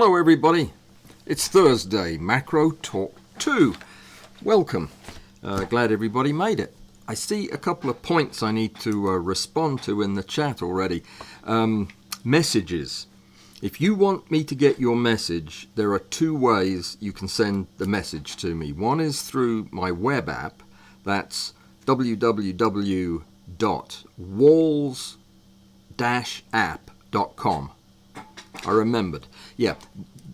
Hello everybody, it's Thursday, Macro Talk 2. Welcome, glad everybody made it. I see a couple of points I need to respond to in the chat already. Messages. If you want me to get your message, there are two ways you can send the message to me. One is through my web app, that's www.walls-app.com. I remembered. Yeah,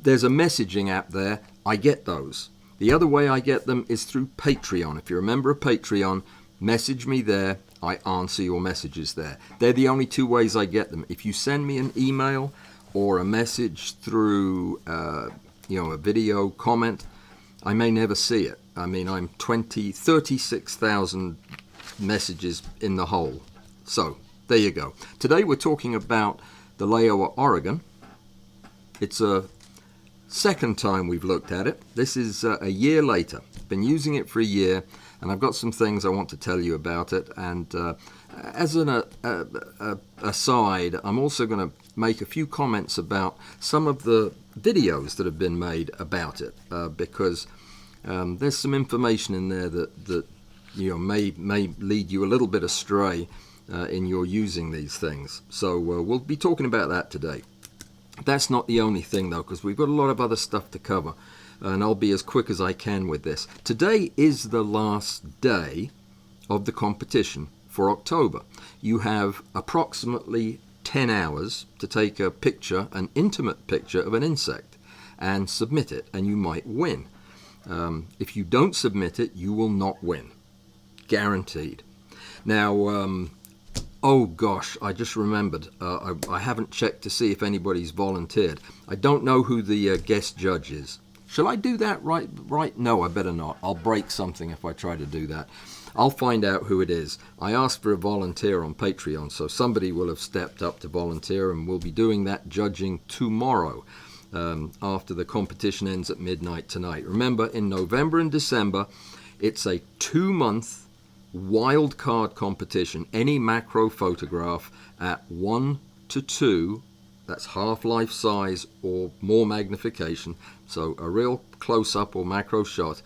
there's a messaging app there. I get those. The other way I get them is through Patreon. If you're a member of Patreon, message me there. I answer your messages there. They're the only two ways I get them. If you send me an email or a message through, a video comment, I may never see it. I mean, I'm 36,000 messages in the hole. So, there you go. Today we're talking about the Laowa Aurogon. It's a second time we've looked at it. This is a year later. Been using it for a year, and I've got some things I want to tell you about it. And as an aside, I'm also going to make a few comments about some of the videos that have been made about it, because there's some information in there that may lead you a little bit astray in your using these things. So we'll be talking about that today. That's not the only thing, though, because we've got a lot of other stuff to cover, and I'll be as quick as I can with this. Today is the last day of the competition for October. You have approximately 10 hours to take a picture, an intimate picture of an insect, and submit it, and you might win. If you don't submit it, you will not win. Guaranteed. Now, oh gosh, I just remembered. I haven't checked to see if anybody's volunteered. I don't know who the guest judge is. Shall I do that right? No, I better not. I'll break something if I try to do that. I'll find out who it is. I asked for a volunteer on Patreon, so somebody will have stepped up to volunteer, and we'll be doing that judging tomorrow after the competition ends at midnight tonight. Remember, in November and December, it's a 2-month wild card competition. Any macro photograph at 1:2, that's half life size or more magnification, so a real close-up or macro shot,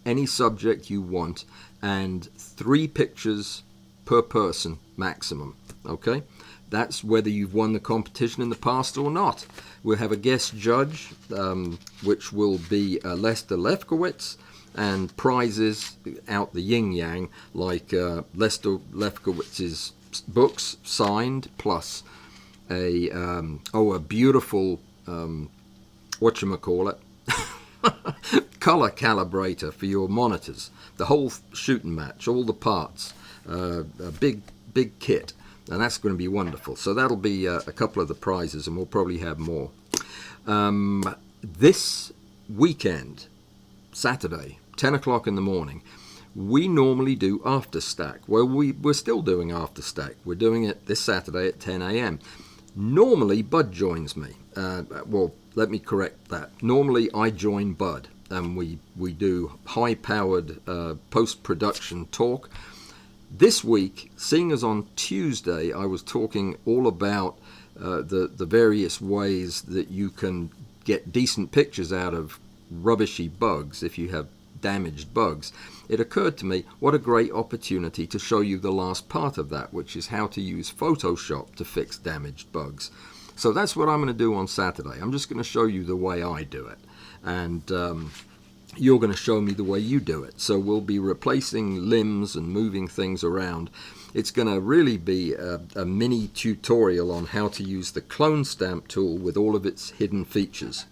any subject you want, and 3 pictures per person maximum. Okay, that's whether you've won the competition in the past or not. We'll have a guest judge, which will be Lester Lefkowitz, and prizes out the yin-yang, like Lester Lefkowitz's books signed, plus a beautiful, whatchamacallit, color calibrator for your monitors, the whole shooting match, all the parts, a big kit, and that's going to be wonderful. So that'll be a couple of the prizes, and we'll probably have more. This weekend, Saturday, 10 o'clock in the morning, we normally do After Stack. Well, we're still doing After Stack. We're doing it this Saturday at 10 a.m. Normally, Bud joins me. Well, let me correct that. Normally, I join Bud, and we do high-powered post-production talk. This week, seeing as on Tuesday, I was talking all about the various ways that you can get decent pictures out of rubbishy bugs if you have damaged bugs, it occurred to me what a great opportunity to show you the last part of that, which is how to use Photoshop to fix damaged bugs. So that's what I'm going to do on Saturday. I'm just going to show you the way I do it, and you're going to show me the way you do it. So we'll be replacing limbs and moving things around. It's going to really be a mini tutorial on how to use the clone stamp tool with all of its hidden features.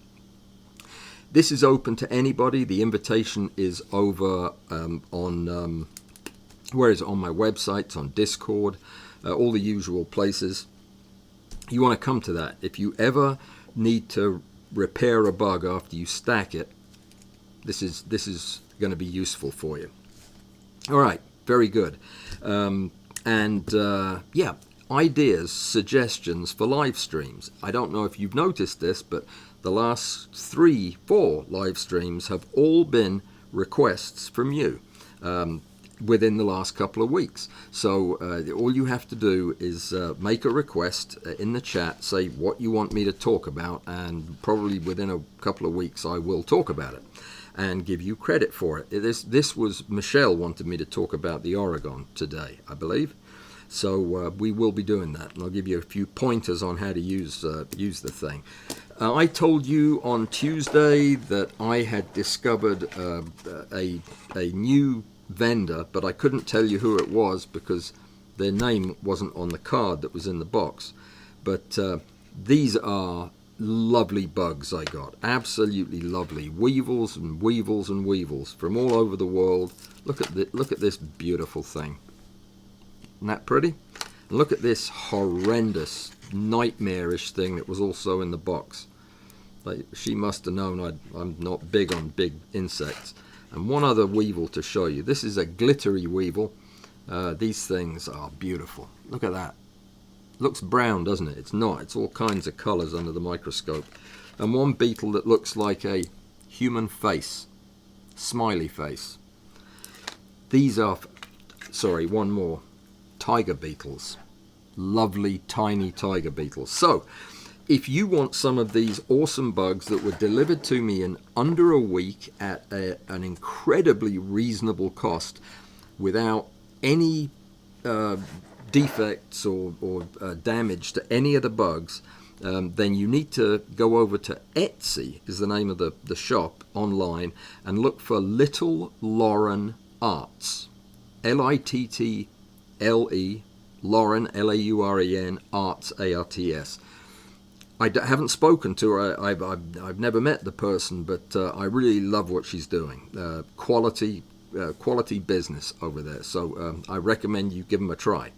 This is open to anybody. The invitation is over on where is it? On my website, it's on Discord, all the usual places. You want to come to that. If you ever need to repair a bug after you stack it, this is going to be useful for you. All right, very good. Ideas, suggestions for live streams. I don't know if you've noticed this, but the last 3-4 live streams have all been requests from you. within the last couple of weeks. So all you have to do is make a request in the chat, say what you want me to talk about, and probably within a couple of weeks I will talk about it and give you credit for it. This was Michelle wanted me to talk about the Aurogon today, I believe. So we will be doing that, and I'll give you a few pointers on how to use the thing. I told you on Tuesday that I had discovered a new vendor, but I couldn't tell you who it was because their name wasn't on the card that was in the box. But these are lovely bugs I got, absolutely lovely weevils and weevils and weevils from all over the world. Look at this beautiful thing. Isn't that pretty? And look at this horrendous, nightmarish thing that was also in the box. Like, she must have known I'm not big on big insects. And one other weevil to show you. This is a glittery weevil. These things are beautiful. Look at that. Looks brown, doesn't it? It's not. It's all kinds of colors under the microscope. And one beetle that looks like a human face. Smiley face. These are, sorry, one more. Tiger beetles. Lovely tiny tiger beetles. So if you want some of these awesome bugs that were delivered to me in under a week at an incredibly reasonable cost without any defects or damage to any of the bugs, then you need to go over to Etsy, is the name of the shop online, and look for Little Lauren Arts. Little Lauren, Lauren, Arts, Arts. I haven't spoken to her. I've never met the person, but I really love what she's doing. Quality business over there. So I recommend you give them a try.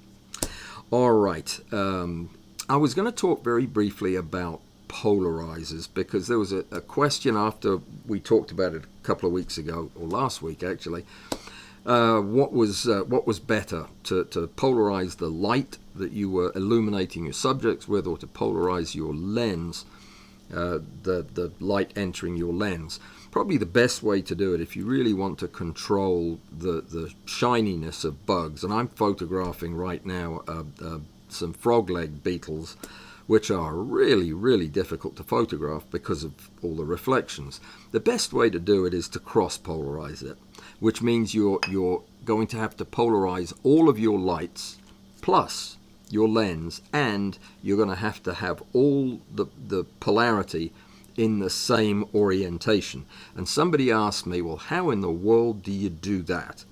All right. I was going to talk very briefly about polarizers because there was a question after we talked about it a couple of weeks ago, or last week actually. What was better, to polarize the light that you were illuminating your subjects with, or to polarize your lens, the light entering your lens? Probably the best way to do it, if you really want to control the shininess of bugs, and I'm photographing right now some frog leg beetles, which are really, really difficult to photograph because of all the reflections. The best way to do it is to cross-polarize it, which means you're going to have to polarize all of your lights plus your lens, and you're going to have all the polarity in the same orientation. And somebody asked me, well, how in the world do you do that?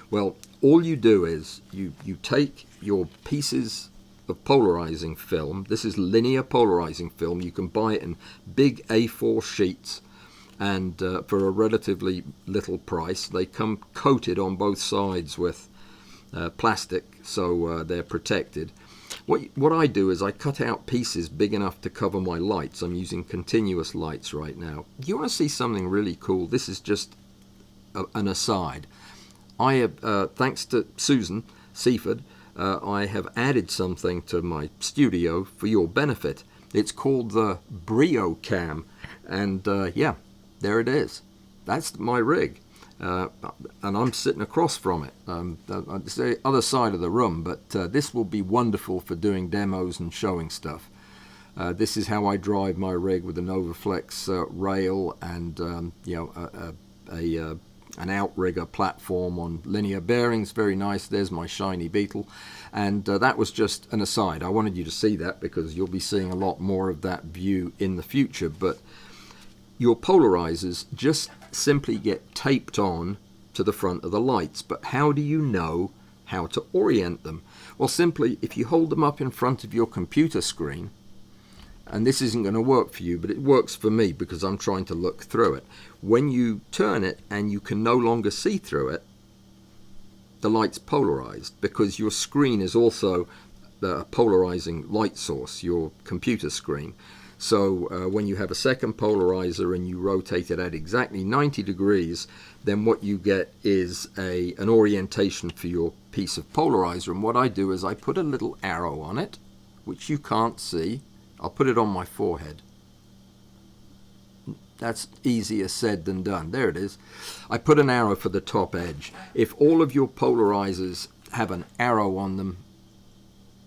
Well, all you do is you take your pieces of polarizing film. This is linear polarizing film. You can buy it in big A4 sheets, and for a relatively little price. They come coated on both sides with plastic, so they're protected. What I do is I cut out pieces big enough to cover my lights. I'm using continuous lights right now. You want to see something really cool? This is just an aside. I have, thanks to Susan Seaford, I have added something to my studio for your benefit. It's called the Brio Cam, and yeah, there it is. That's my rig, and I'm sitting across from it. It's the other side of the room, but this will be wonderful for doing demos and showing stuff. This is how I drive my rig with an Overflex rail and an outrigger platform on linear bearings. Very nice. There's my shiny beetle, and that was just an aside. I wanted you to see that because you'll be seeing a lot more of that view in the future. But your polarizers just simply get taped on to the front of the lights. But how do you know how to orient them? Well, simply if you hold them up in front of your computer screen, and this isn't going to work for you, but it works for me because I'm trying to look through it. When you turn it and you can no longer see through it, the light's polarized, because your screen is also a polarizing light source, your computer screen. So when you have a second polarizer and you rotate it at exactly 90 degrees, then what you get is an orientation for your piece of polarizer. And what I do is I put a little arrow on it, which you can't see. I'll put it on my forehead. That's easier said than done. There it is. I put an arrow for the top edge. If all of your polarizers have an arrow on them,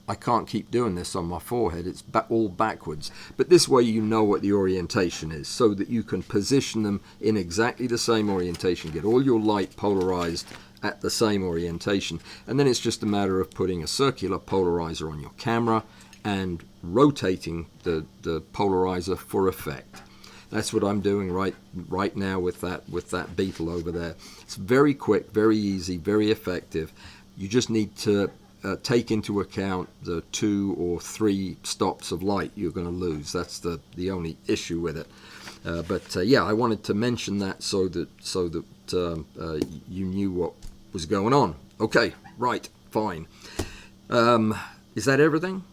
I can't keep doing this on my forehead. It's all backwards. But this way you know what the orientation is, so that you can position them in exactly the same orientation. Get all your light polarized at the same orientation. And then it's just a matter of putting a circular polarizer on your camera and rotating the polarizer for effect. That's what I'm doing right now with that beetle over there. It's very quick, very easy, very effective. You just need to take into account the 2 or 3 stops of light you're going to lose. That's the only issue with it. But yeah, I wanted to mention that so that you knew what was going on. Okay, right, fine. Is that everything?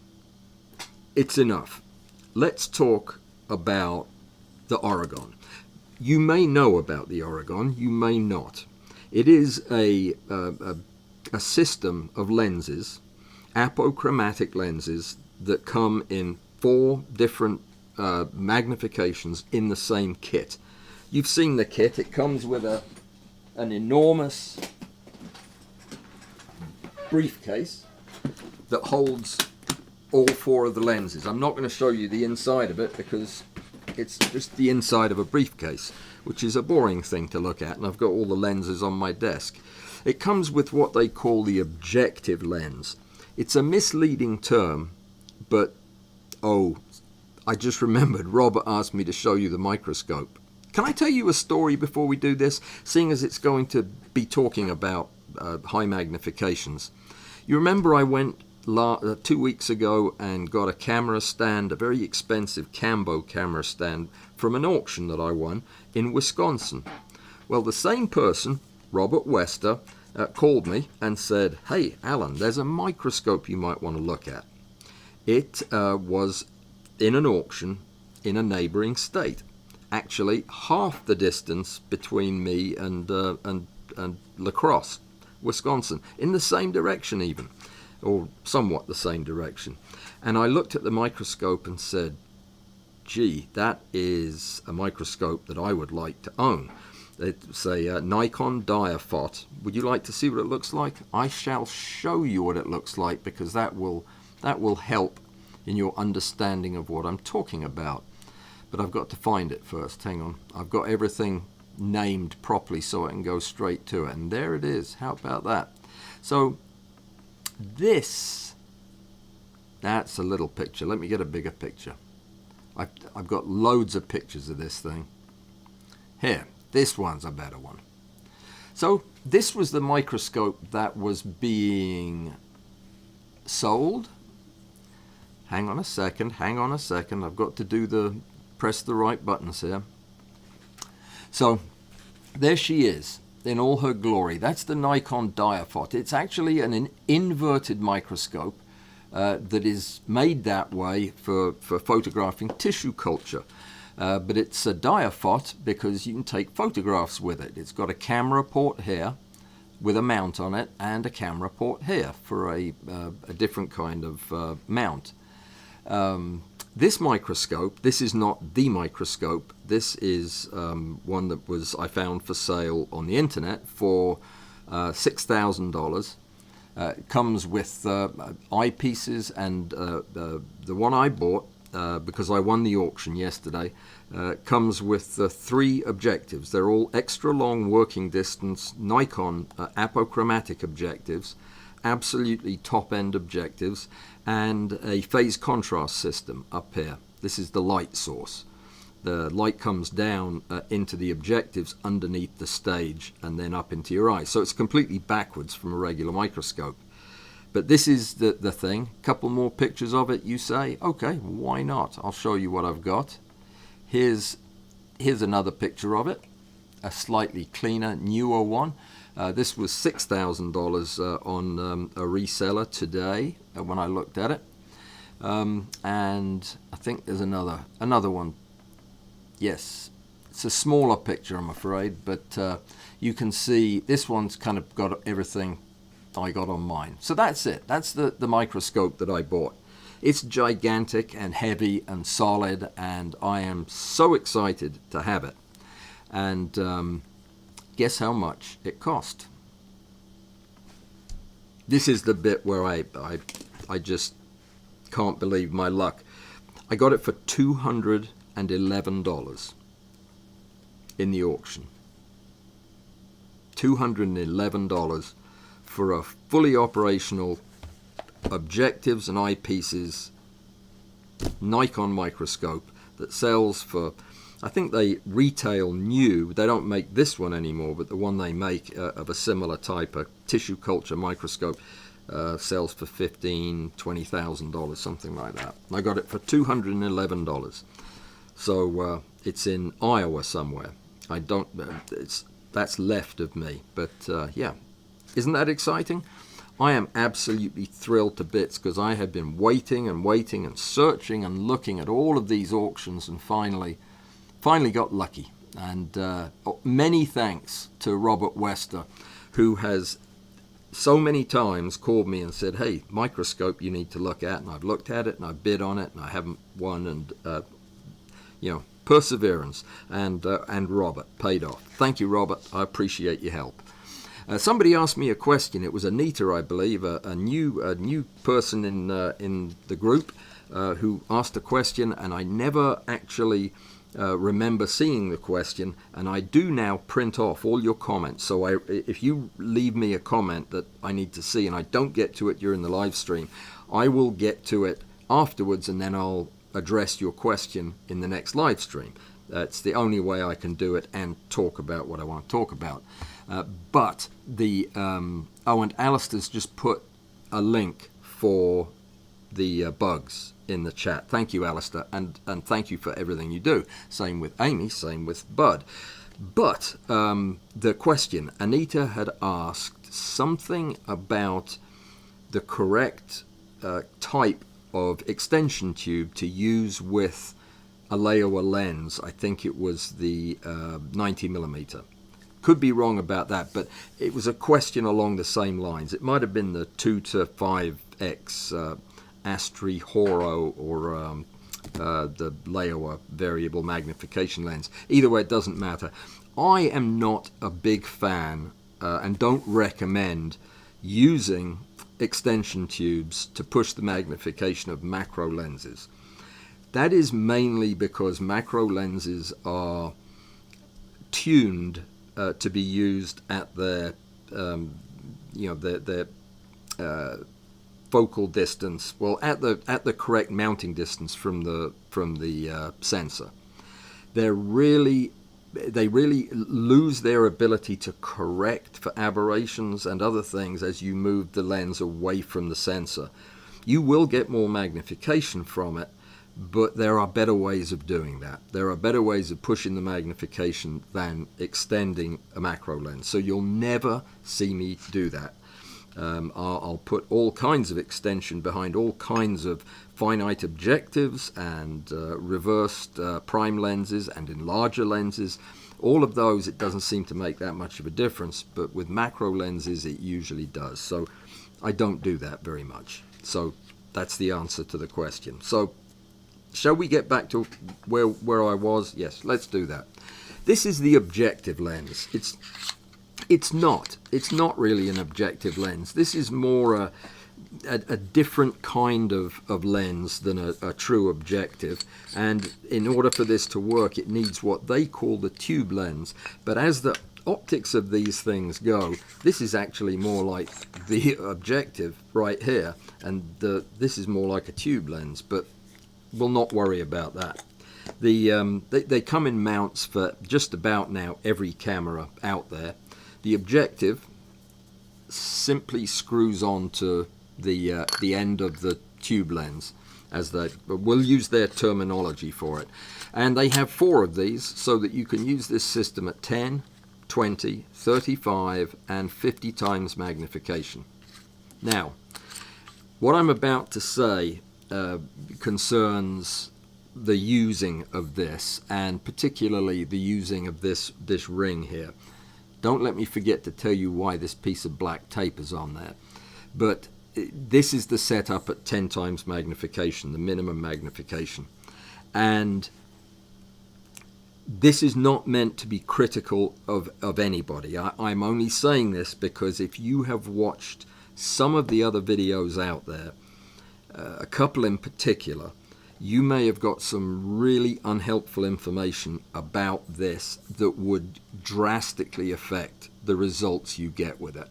It's enough. Let's talk about the Aurogon. You may know about the Aurogon, you may not. It is a system of lenses, apochromatic lenses, that come in 4 different magnifications in the same kit. You've seen the kit. It comes with an enormous briefcase that holds all 4 of the lenses. I'm not going to show you the inside of it because it's just the inside of a briefcase, which is a boring thing to look at, and I've got all the lenses on my desk. It comes with what they call the objective lens. It's a misleading term, but oh, I just remembered Robert asked me to show you the microscope. Can I tell you a story before we do this, seeing as it's going to be talking about high magnifications? You remember I went 2 weeks ago and got a camera stand, a very expensive Cambo camera stand, from an auction that I won in Wisconsin. Well, the same person, Robert Wester, called me and said, "Hey, Alan, there's a microscope you might want to look at." It was in an auction in a neighboring state. Actually, half the distance between me and La Crosse, Wisconsin, in the same direction even, or somewhat the same direction. And I looked at the microscope and said, gee, that is a microscope that I would like to own. It's a Nikon Diaphot. Would you like to see what it looks like? I shall show you what it looks like, because that will help in your understanding of what I'm talking about. But I've got to find it first. Hang on. I've got everything named properly so I can go straight to it. And there it is. How about that? So that's a little picture. Let me get a bigger picture. I've got loads of pictures of this thing. Here, this one's a better one. So this was the microscope that was being sold. Hang on a second. I've got to press the right buttons here. So there she is in all her glory. That's the Nikon Diaphot. It's actually an inverted microscope that is made that way for photographing tissue culture. But it's a Diaphot because you can take photographs with it. It's got a camera port here with a mount on it, and a camera port here for a different kind of mount. This microscope, this is not the microscope. This is one that I found for sale on the internet for $6,000. It comes with eyepieces, and the one I bought, because I won the auction yesterday, comes with 3 objectives. They're all extra long working distance Nikon apochromatic objectives, absolutely top end objectives, and a phase contrast system up here. This is the light source. The light comes down into the objectives underneath the stage and then up into your eyes. So it's completely backwards from a regular microscope. But this is the thing. Couple more pictures of it, you say? Okay, why not? I'll show you what I've got. Here's another picture of it, a slightly cleaner, newer one. This was $6,000 on a reseller today when I looked at it. And I think there's another one. Yes, it's a smaller picture, I'm afraid, but you can see this one's kind of got everything I got on mine. So that's it. That's the microscope that I bought. It's gigantic and heavy and solid, and I am so excited to have it. And guess how much it cost? This is the bit where I just can't believe my luck. I got it for $211 in the auction. $211 for a fully operational objectives and eyepieces Nikon microscope that sells for, I think they retail new, they don't make this one anymore, but the one they make of a similar type, a tissue culture microscope, sells for $15,000, $20,000, something like that. I got it for $211. So it's in Iowa somewhere. I don't, that's left of me, but yeah, isn't that exciting? I am absolutely thrilled to bits because I have been waiting and waiting and searching and looking at all of these auctions and finally got lucky. And many thanks to Robert Wester, who has so many times called me and said, hey, Microscope you need to look at, and I've looked at it and I've bid on it and I haven't won, and perseverance and Robert paid off. Thank you, Robert. I appreciate your help. Somebody asked me a question. It was Anita, I believe, a new person in the group who asked a question, and I never actually remember seeing the question, and I do now print off all your comments. So if you leave me a comment that I need to see and I don't get to it during the live stream, I will get to it afterwards, and then I'll address your question in the next live stream. That's the only way I can do it and talk about what I want to talk about. But the and Alistair's just put a link for the bugs in the chat. Thank you, Alistair, and thank you for everything you do. Same with Amy, same with Bud. But the question, Anita had asked something about the correct type of extension tube to use with a Laowa lens. I think it was the 90mm. Could be wrong about that, but it was a question along the same lines. It might have been the 2 to 5x Astri Horo or the Laowa variable magnification lens. Either way, it doesn't matter. I am not a big fan and don't recommend using extension tubes to push the magnification of macro lenses. That is mainly because macro lenses are tuned to be used at their focal distance, well, at the correct mounting distance from the sensor. They really lose their ability to correct for aberrations and other things as you move the lens away from the sensor. You will get more magnification from it, but there are better ways of doing that. There are better ways of pushing the magnification than extending a macro lens. So you'll never see me do that. I'll put all kinds of extension behind all kinds of finite objectives and reversed prime lenses and enlarger lenses. All of those, it doesn't seem to make that much of a difference, but with macro lenses it usually does. So I don't do that very much. So that's the answer to the question. So shall we get back to where I was? Yes, let's do that. This is the objective lens. It's not really an objective lens. This is more a different kind of lens than a true objective, and in order for this to work it needs what they call the tube lens. But as the optics of these things go, this is actually more like the objective right here, and this is more like a tube lens, but we'll not worry about that. They come in mounts for just about now every camera out there. The objective simply screws onto the end of the tube lens, we'll use their terminology for it. And they have 4 of these so that you can use this system at 10, 20, 35 and 50 times magnification. Now, what I'm about to say concerns the using of this, and particularly the using of this ring here. Don't let me forget to tell you why this piece of black tape is on there. But this is the setup at 10 times magnification, the minimum magnification. And this is not meant to be critical of anybody. I'm only saying this because if you have watched some of the other videos out there, a couple in particular, you may have got some really unhelpful information about this that would drastically affect the results you get with it.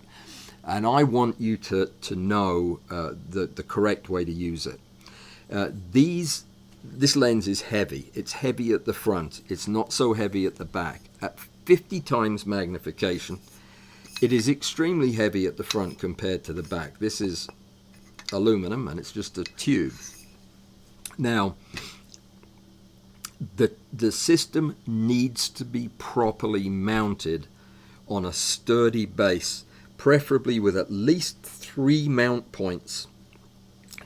And I want you to know the correct way to use it. This lens is heavy. It's heavy at the front. It's not so heavy at the back. At 50 times magnification, it is extremely heavy at the front compared to the back. This is aluminum and it's just a tube. Now, the system needs to be properly mounted on a sturdy base, preferably with at least 3 mount points.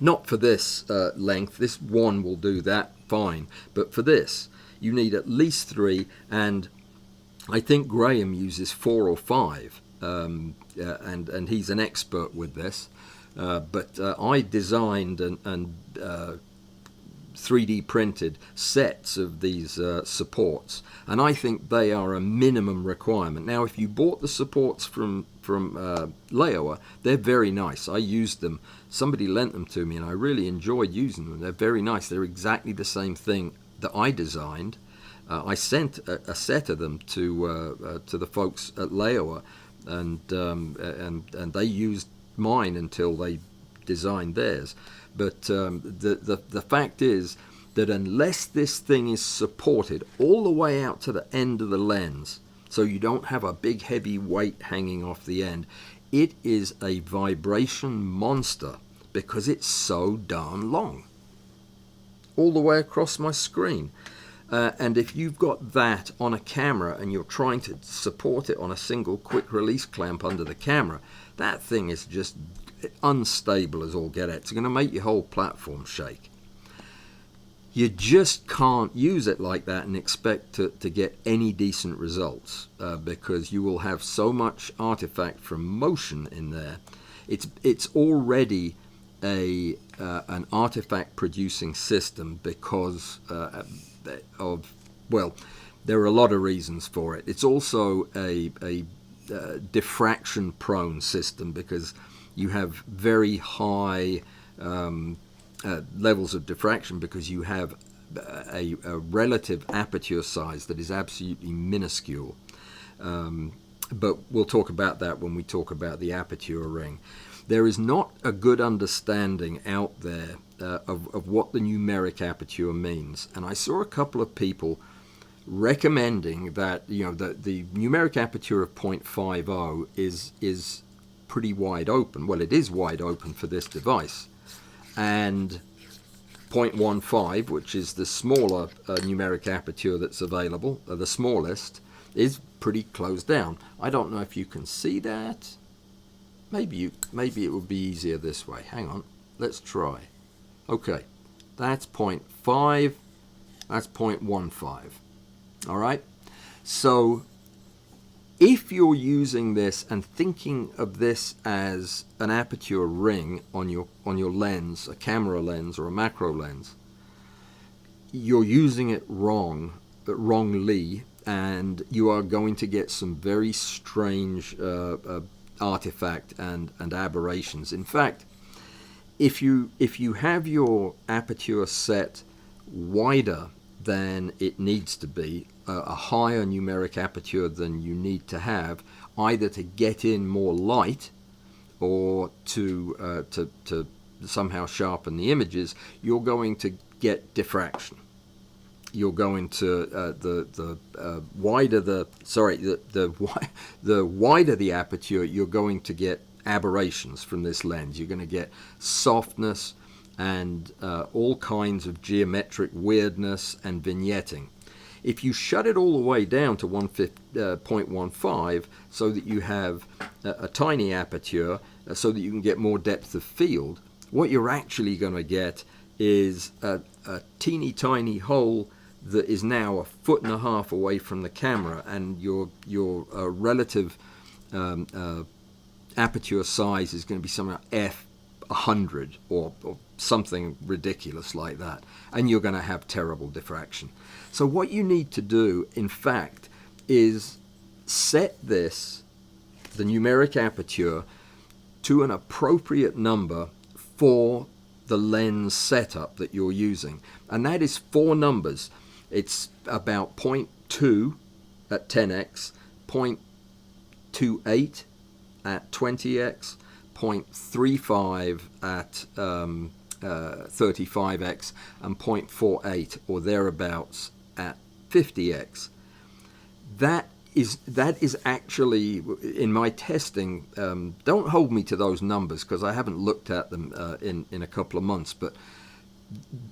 Not for this length, this one will do that fine, but for this you need at least 3, and I think Graham uses 4 or 5, and he's an expert with this, but I designed and 3D printed sets of these supports, and I think they are a minimum requirement. Now, if you bought the supports from Laowa, they're very nice. I used them. Somebody lent them to me, and I really enjoyed using them. They're very nice. They're exactly the same thing that I designed. I sent a set of them to the folks at Laowa, and they used mine until they designed theirs. But the fact is that unless this thing is supported all the way out to the end of the lens, so you don't have a big heavy weight hanging off the end, it is a vibration monster because it's so darn long. All the way across my screen. And if you've got that on a camera and you're trying to support it on a single quick release clamp under the camera, that thing is just unstable as all get out. It's going to make your whole platform shake. You just can't use it like that and expect to get any decent results because you will have so much artifact from motion in there. It's already an artifact producing system because of, well, there are a lot of reasons for it. It's also a diffraction prone system because you have very high levels of diffraction because you have a relative aperture size that is absolutely minuscule. But we'll talk about that when we talk about the aperture ring. There is not a good understanding out there of what the numeric aperture means. And I saw a couple of people recommending that the numeric aperture of 0.50 is pretty wide open. Well, it is wide open for this device, and 0.15, which is the smaller numeric aperture that's available, the smallest, is pretty closed down. I don't know if you can see that. Maybe it would be easier this way. Hang on, let's try. Okay, that's 0.5, that's 0.15. All right, so if you're using this and thinking of this as an aperture ring on your lens, a camera lens or a macro lens, you're using it wrongly, and you are going to get some very strange artifact and aberrations. In fact, if you have your aperture set wider than it needs to be, a higher numeric aperture than you need to have, either to get in more light or to somehow sharpen the images, you're going to get diffraction. You're going to the wider the aperture, you're going to get aberrations from this lens. You're going to get softness and all kinds of geometric weirdness and vignetting. If you shut it all the way down to 0.15 so that you have a tiny aperture so that you can get more depth of field, what you're actually going to get is a teeny tiny hole that is now 1.5 feet away from the camera, and your relative aperture size is going to be somewhere f 100 or something ridiculous like that, and you're going to have terrible diffraction. So what you need to do, in fact, is set this, the numeric aperture, to an appropriate number for the lens setup that you're using. And that is 4 numbers. It's about 0.2 at 10x, 0.28 at 20x, 0.35 at 35x, and 0.48 or thereabouts at 50x. That is actually, in my testing, don't hold me to those numbers because I haven't looked at them in a couple of months, but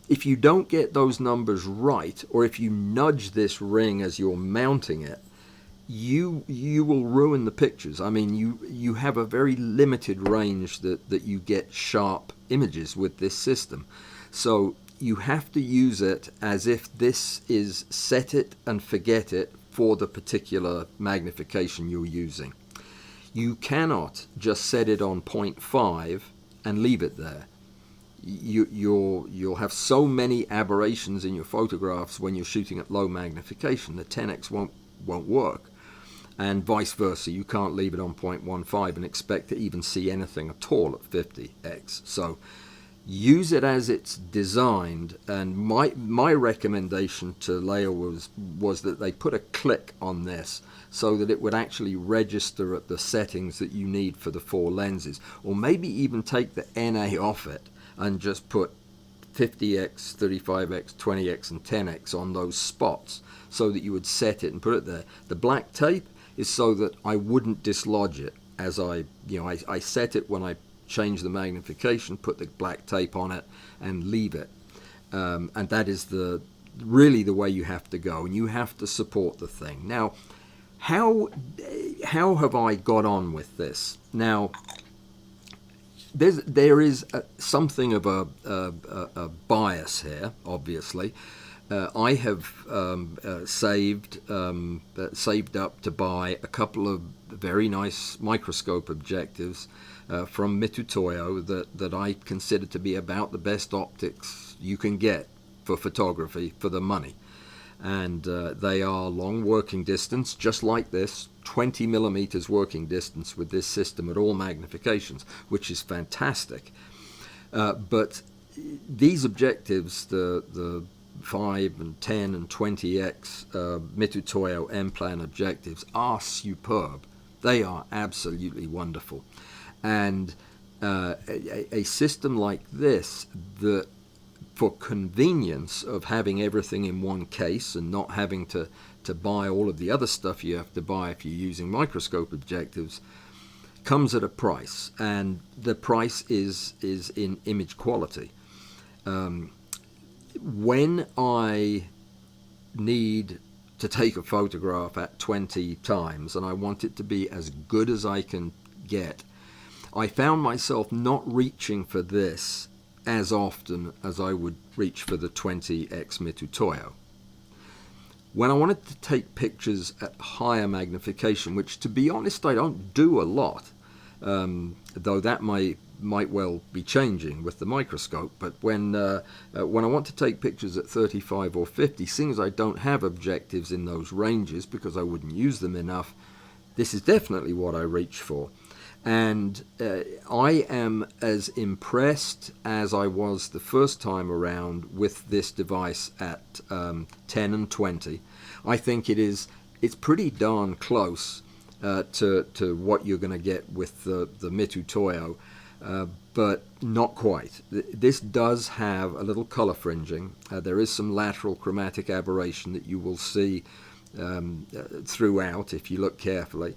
if you don't get those numbers right, or if you nudge this ring as you're mounting it, you will ruin the pictures. I mean, you have a very limited range that you get sharp images with this system. So you have to use it as if this is set it and forget it for the particular magnification you're using. You cannot just set it on 0.5 and leave it there. You'll have so many aberrations in your photographs when you're shooting at low magnification, the 10x won't work. And vice versa, you can't leave it on 0.15 and expect to even see anything at all at 50x. So use it as it's designed, and my recommendation to Laowa was that they put a click on this so that it would actually register at the settings that you need for the 4 lenses, or maybe even take the NA off it and just put 50x, 35x, 20x and 10x on those spots so that you would set it and put it there. The black tape is so that I wouldn't dislodge it as I set it when I change the magnification, put the black tape on it and leave it. And that is really the way you have to go, and you have to support the thing. Now, how have I got on with this? Now, there is something of a bias here, obviously. I have saved up to buy a couple of very nice microscope objectives from Mitutoyo that I consider to be about the best optics you can get for photography for the money. And they are long working distance, just like this, 20 millimeters working distance with this system at all magnifications, which is fantastic. But these objectives, the 5 and 10 and 20x Mitutoyo M-plan objectives, are superb. They are absolutely wonderful. And a system like this, that for convenience of having everything in one case and not having to buy all of the other stuff you have to buy if you're using microscope objectives, comes at a price, and the price is in image quality. When I need to take a photograph at 20 times and I want it to be as good as I can get, I found myself not reaching for this as often as I would reach for the 20x Mitutoyo. When I wanted to take pictures at higher magnification, which to be honest I don't do a lot, though that might well be changing with the microscope, but when I want to take pictures at 35 or 50, seeing as I don't have objectives in those ranges because I wouldn't use them enough, this is definitely what I reach for. And I am as impressed as I was the first time around with this device at 10 and 20. I think it's pretty darn close to what you're going to get with the Mitutoyo, but not quite. This does have a little color fringing. There is some lateral chromatic aberration that you will see throughout if you look carefully.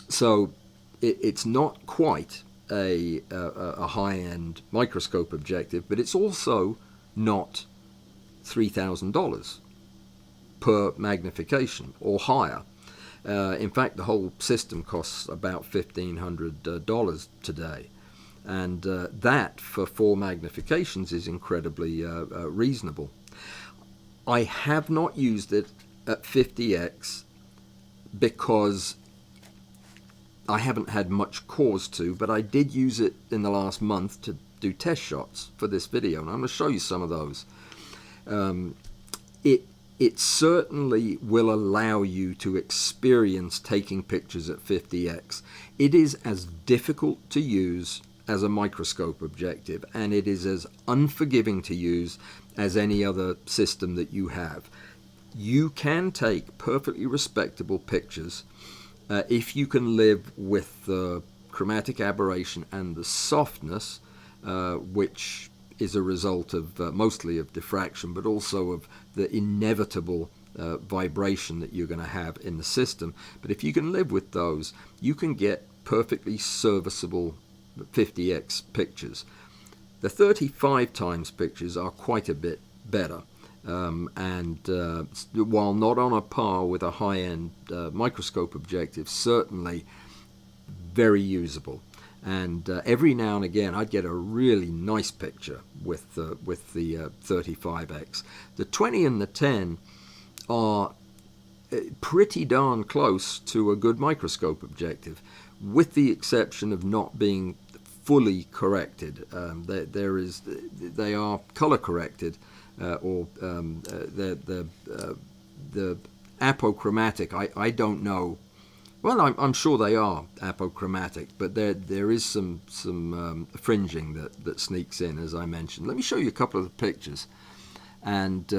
So it's not quite a high-end microscope objective, but it's also not $3,000 per magnification or higher. In fact, the whole system costs about $1,500 today, and that for 4 magnifications is incredibly reasonable. I have not used it at 50x because I haven't had much cause to, but I did use it in the last month to do test shots for this video, and I'm going to show you some of those. It certainly will allow you to experience taking pictures at 50x. It is as difficult to use as a microscope objective, and it is as unforgiving to use as any other system that you have. You can take perfectly respectable pictures if you can live with the chromatic aberration and the softness, which is a result of mostly of diffraction, but also of the inevitable vibration that you're going to have in the system. But if you can live with those, you can get perfectly serviceable 50x pictures. The 35 times pictures are quite a bit better, and while not on a par with a high-end microscope objective, certainly very usable. And every now and again I'd get a really nice picture with the 35x. The 20 and the 10 are pretty darn close to a good microscope objective, with the exception of not being fully corrected. They are color corrected, or the apochromatic. I don't know. Well, I'm sure they are apochromatic, but there is some fringing that sneaks in, as I mentioned. Let me show you a couple of the pictures, and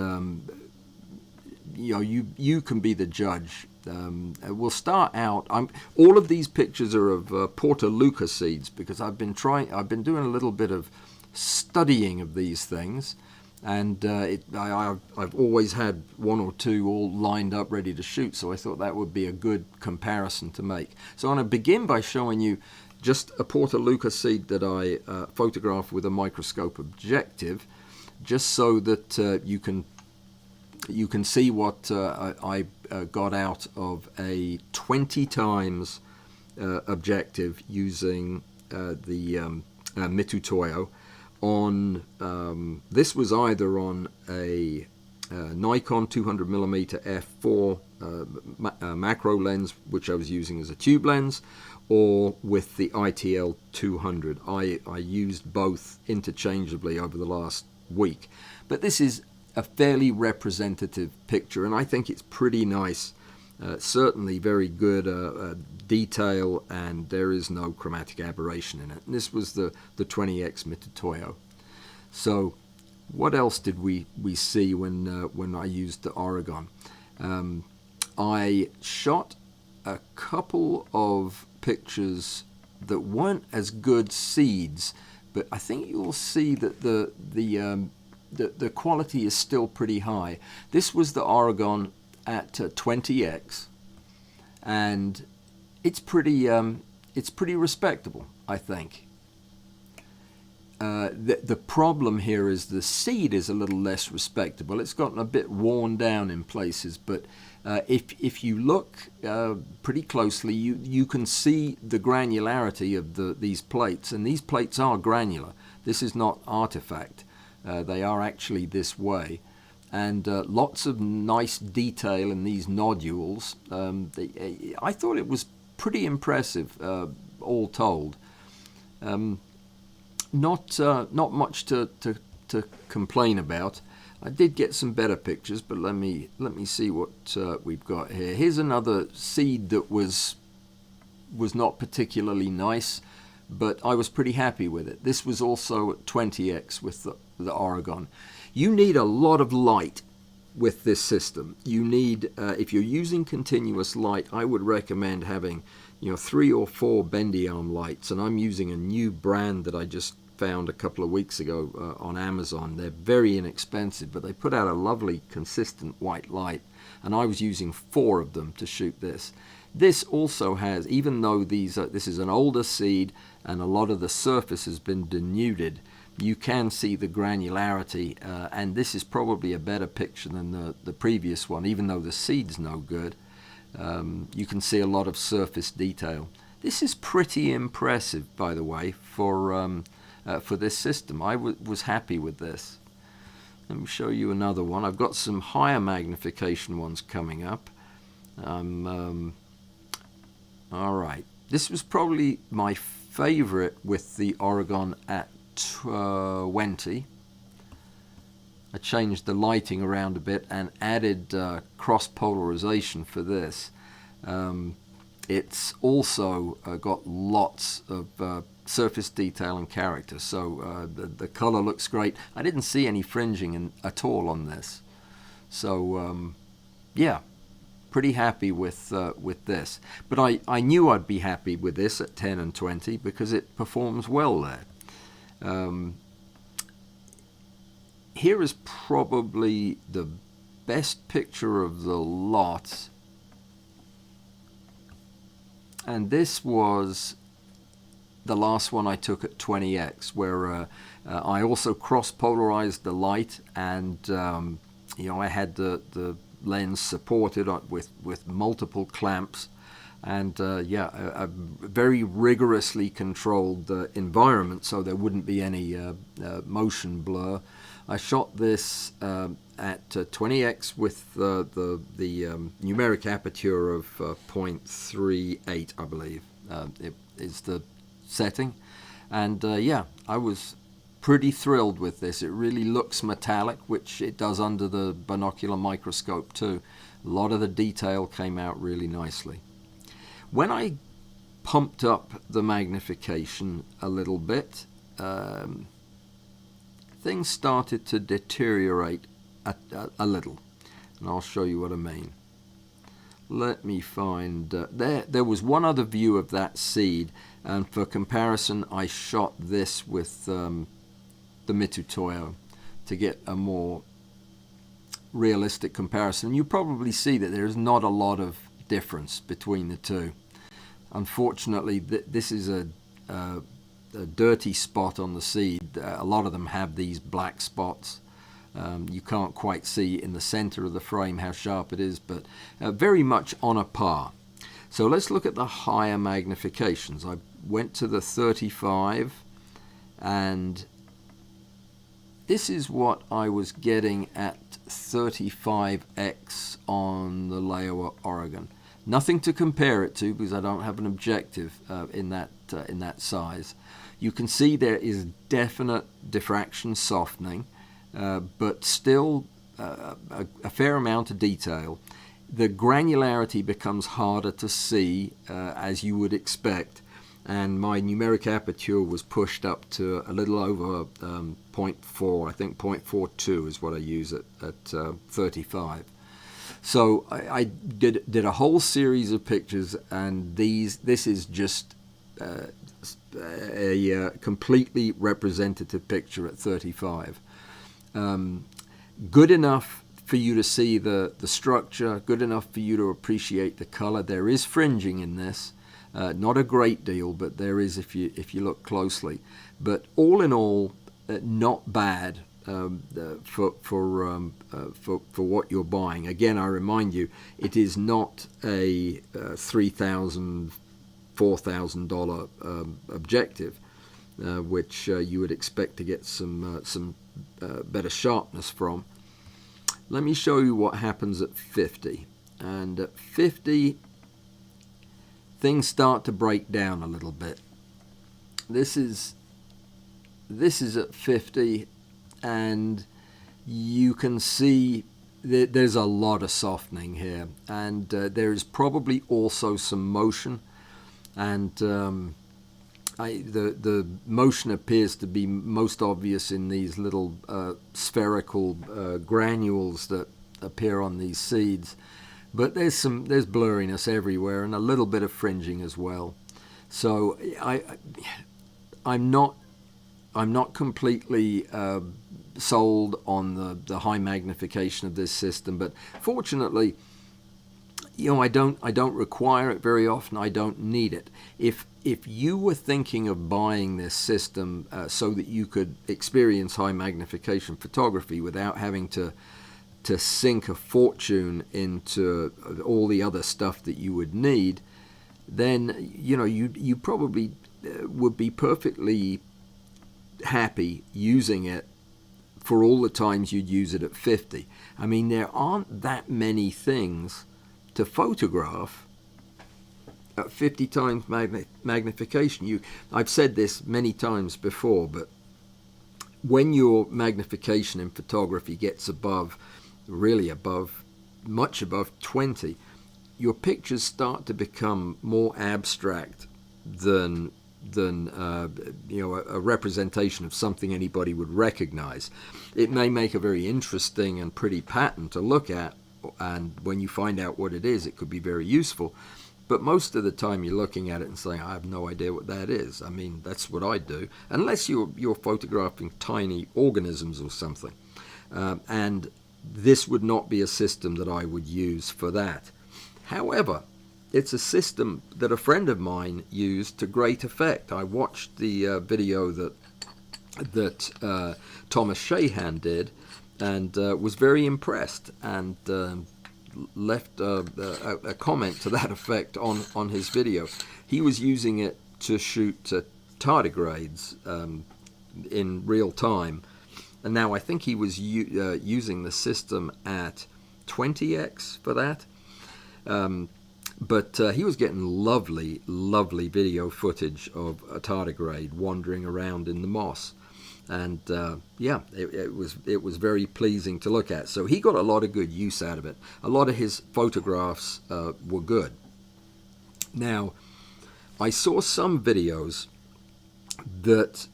you can be the judge. We'll start out. All of these pictures are of Porta Luca seeds, because I've been doing a little bit of studying of these things. And I've always had one or two all lined up ready to shoot, so I thought that would be a good comparison to make. So I'm going to begin by showing you just a Porta Luca seed that I photographed with a microscope objective, just so that you can see what I got out of a 20 times objective using the Mitutoyo. This was either on a Nikon 200mm f4 macro lens, which I was using as a tube lens, or with the ITL 200. I used both interchangeably over the last week, but this is a fairly representative picture, and I think it's pretty nice. Certainly very good detail, and there is no chromatic aberration in it. And this was the 20x Mitutoyo. So what else did we see when I used the Aurogon? I shot a couple of pictures that weren't as good seeds, but I think you'll see that the quality is still pretty high. This was the Aurogon at 20x, and it's pretty respectable, I think. The problem here is the seed is a little less respectable. It's gotten a bit worn down in places, but if you look pretty closely, you can see the granularity of these plates, and these plates are granular. This is not artifact. They are actually this way. And lots of nice detail in these nodules. I thought it was pretty impressive, all told. Not much to complain about. I did get some better pictures, but let me see what we've got here. Here's another seed that was not particularly nice, but I was pretty happy with it. This was also at 20x with the Aurogon. You need a lot of light with this system. You need, if you're using continuous light, I would recommend having 3 or 4 bendy arm lights, and I'm using a new brand that I just found a couple of weeks ago on Amazon. They're very inexpensive, but they put out a lovely consistent white light, and I was using 4 of them to shoot this. This also has, even though this is an older seed and a lot of the surface has been denuded, you can see the granularity, and this is probably a better picture than the previous one, even though the seed's no good. You can see a lot of surface detail. This is pretty impressive, by the way, for this system. I was happy with this. Let me show you another one. I've got some higher magnification ones coming up. All right. This was probably my favorite with the Aurogon at 20. I changed the lighting around a bit and added cross polarization for this. It's also got lots of surface detail and character, so the color looks great. I didn't see any fringing at all on this, so yeah, pretty happy with this. But I knew I'd be happy with this at 10 and 20 because it performs well there. Here is probably the best picture of the lot, and this was the last one I took at 20x, where I also cross-polarized the light, and you know, I had the lens supported with multiple clamps, and yeah, a very rigorously controlled environment, so there wouldn't be any motion blur. I shot this at 20x with the numeric aperture of 0.38, I believe. It is the setting, and yeah, I was pretty thrilled with this. It really looks metallic, which it does under the binocular microscope too. A lot of the detail came out really nicely. When I pumped up the magnification a little bit, things started to deteriorate a little, and I'll show you what I mean. Let me find, there was one other view of that seed, and for comparison I shot this with the Mitutoyo to get a more realistic comparison. You probably see that there's not a lot of difference between the two. Unfortunately, this is a dirty spot on the seed. A lot of them have these black spots. You can't quite see in the center of the frame how sharp it is, but very much on a par. So let's look at the higher magnifications. I went to the 35, and this is what I was getting at 35x on the Laowa Aurogon. Nothing to compare it to because I don't have an objective in that size. You can see there is definite diffraction softening, but still a fair amount of detail. The granularity becomes harder to see as you would expect, and my numeric aperture was pushed up to a little over 0.4. I think 0.42 is what I use at 35. So I did a whole series of pictures, and this is just a completely representative picture at 35. Good enough for you to see the structure, good enough for you to appreciate the color. There is fringing in this, not a great deal, but there is if you look closely. But all in all, not bad for what you're buying. Again, I remind you, it is not a $3,000, $4,000 objective, which you would expect to get some better sharpness from. Let me show you what happens at 50. And at 50, things start to break down a little bit. This is at 50, and you can see that there's a lot of softening here, and there is probably also some motion, and the motion appears to be most obvious in these little spherical granules that appear on these seeds, but there's blurriness everywhere and a little bit of fringing as well. So I'm not completely sold on the high magnification of this system, but fortunately, you know, I don't require it very often. I don't need it. If you were thinking of buying this system so that you could experience high magnification photography without having to sink a fortune into all the other stuff that you would need, then you know you probably would be perfectly happy using it for all the times you'd use it at 50. I mean, there aren't that many things to photograph at 50 times magnification. I've said this many times before, but when your magnification in photography gets above, really above, much above 20, your pictures start to become more abstract than a representation of something anybody would recognize. It may make a very interesting and pretty pattern to look at, and when you find out what it is, it could be very useful. But most of the time you're looking at it and saying, I have no idea what that is. I mean, that's what I do, unless you're photographing tiny organisms or something. And this would not be a system that I would use for that. However, it's a system that a friend of mine used to great effect. I watched the video that Thomas Shahan did, and was very impressed, and left a comment to that effect on his video. He was using it to shoot tardigrades in real time, and now I think he was using the system at 20x for that. But he was getting lovely video footage of a tardigrade wandering around in the moss, and yeah, it was very pleasing to look at. So he got a lot of good use out of it. A lot of his photographs were good. Now, I saw some videos that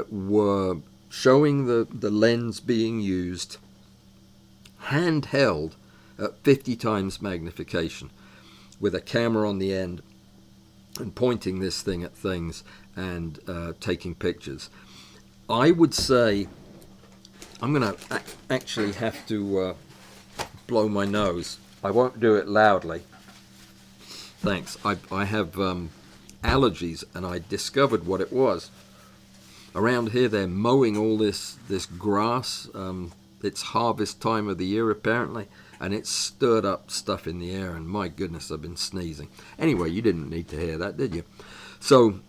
were showing the lens being used handheld at 50 times magnification, with a camera on the end and pointing this thing at things and taking pictures. I would say, I'm going to actually have to blow my nose. I won't do it loudly. Thanks. I have allergies, and I discovered what it was. Around here they're mowing all this grass. It's harvest time of the year apparently, and it's stirred up stuff in the air, and my goodness, I've been sneezing. Anyway, you didn't need to hear that, did you? So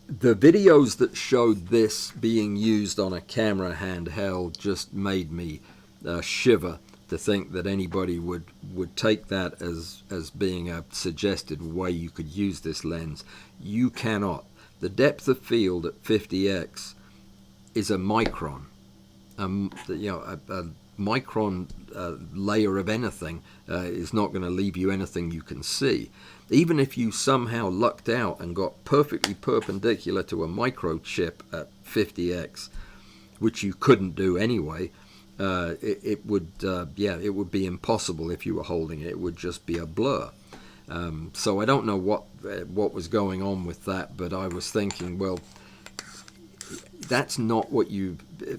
the videos that showed this being used on a camera handheld just made me shiver to think that anybody would take that as being a suggested way you could use this lens. You cannot. The depth of field at 50x is a micron. A micron layer of anything is not going to leave you anything you can see. Even if you somehow lucked out and got perfectly perpendicular to a microchip at 50x, which you couldn't do anyway, it would be impossible if you were holding it. It would just be a blur. So I don't know what was going on with that, but I was thinking, well, that's not what you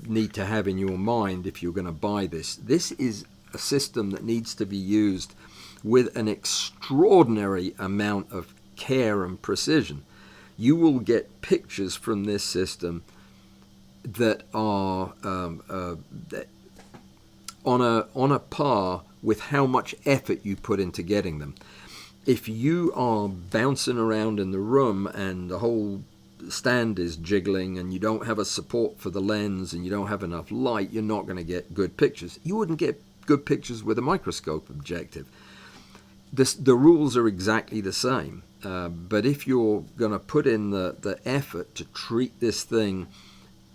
need to have in your mind if you're going to buy this. This is a system that needs to be used with an extraordinary amount of care and precision. You will get pictures from this system that are on a par with how much effort you put into getting them. If you are bouncing around in the room and the whole stand is jiggling and you don't have a support for the lens and you don't have enough light, you're not going to get good pictures. You wouldn't get good pictures with a microscope objective. The rules are exactly the same, but if you're going to put in the effort to treat this thing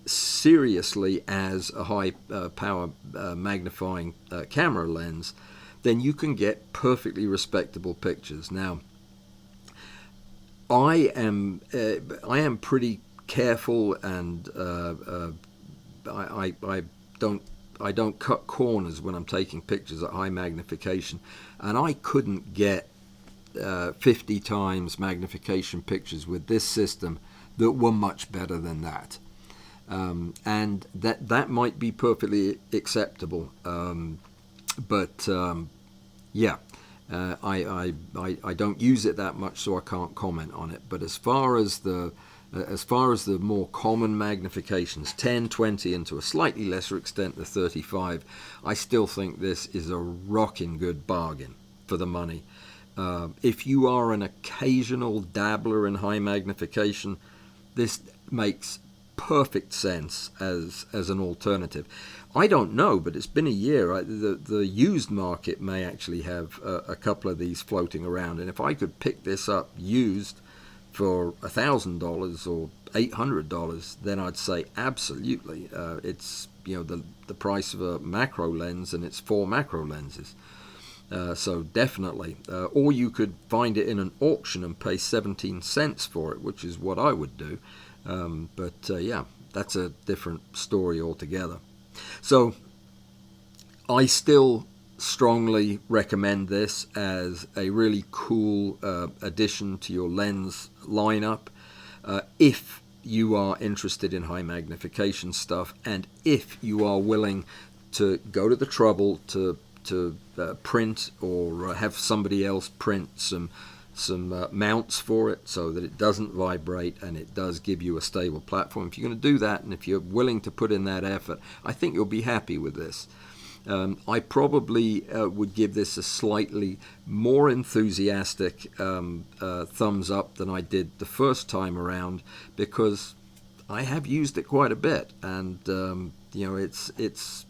seriously as a high power magnifying camera lens, then you can get perfectly respectable pictures. Now, I am pretty careful, and I don't cut corners when I'm taking pictures at high magnification, and I couldn't get 50 times magnification pictures with this system that were much better than that, and that might be perfectly acceptable, but yeah. I don't use it that much, so I can't comment on it. But as far as the more common magnifications, 10, 20, and to a slightly lesser extent the 35, I still think this is a rocking good bargain for the money. If you are an occasional dabbler in high magnification, this makes perfect sense as an alternative. I don't know, but it's been a year. The used market may actually have a couple of these floating around, and if I could pick this up used for $1,000 or $800, then I'd say absolutely. It's the price of a macro lens, and it's 4 macro lenses. So definitely. Or you could find it in an auction and pay 17 cents for it, which is what I would do. But yeah, that's a different story altogether. So I still strongly recommend this as a really cool addition to your lens lineup if you are interested in high magnification stuff, and if you are willing to go to the trouble to print or have somebody else print some mounts for it so that it doesn't vibrate and it does give you a stable platform. If you're going to do that, and if you're willing to put in that effort, I think you'll be happy with this. I probably would give this a slightly more enthusiastic thumbs up than I did the first time around, because I have used it quite a bit, and it's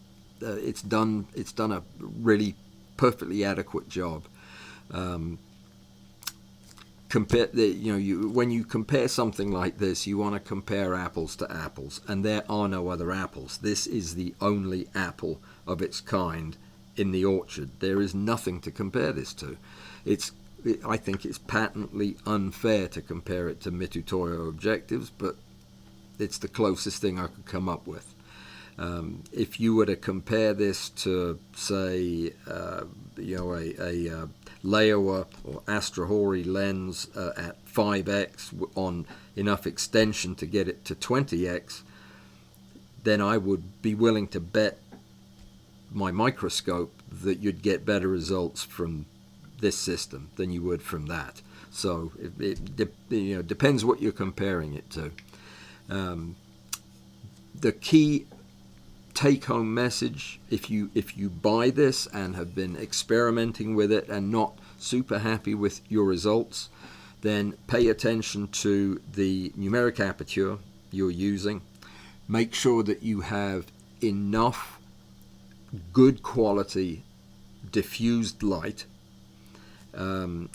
done a really perfectly adequate job. When you compare something like this, you want to compare apples to apples, and there are no other apples. This is the only apple of its kind in the orchard. There is nothing to compare this to. I think it's patently unfair to compare it to Mitutoyo objectives, but it's the closest thing I could come up with. If you were to compare this to, say, a Laowa or Astrahori lens at 5x on enough extension to get it to 20x, then I would be willing to bet my microscope that you'd get better results from this system than you would from that. So it depends what you're comparing it to. The key take-home message, if you buy this and have been experimenting with it and not super happy with your results, then pay attention to the numeric aperture you're using. Make sure that you have enough good quality diffused light, and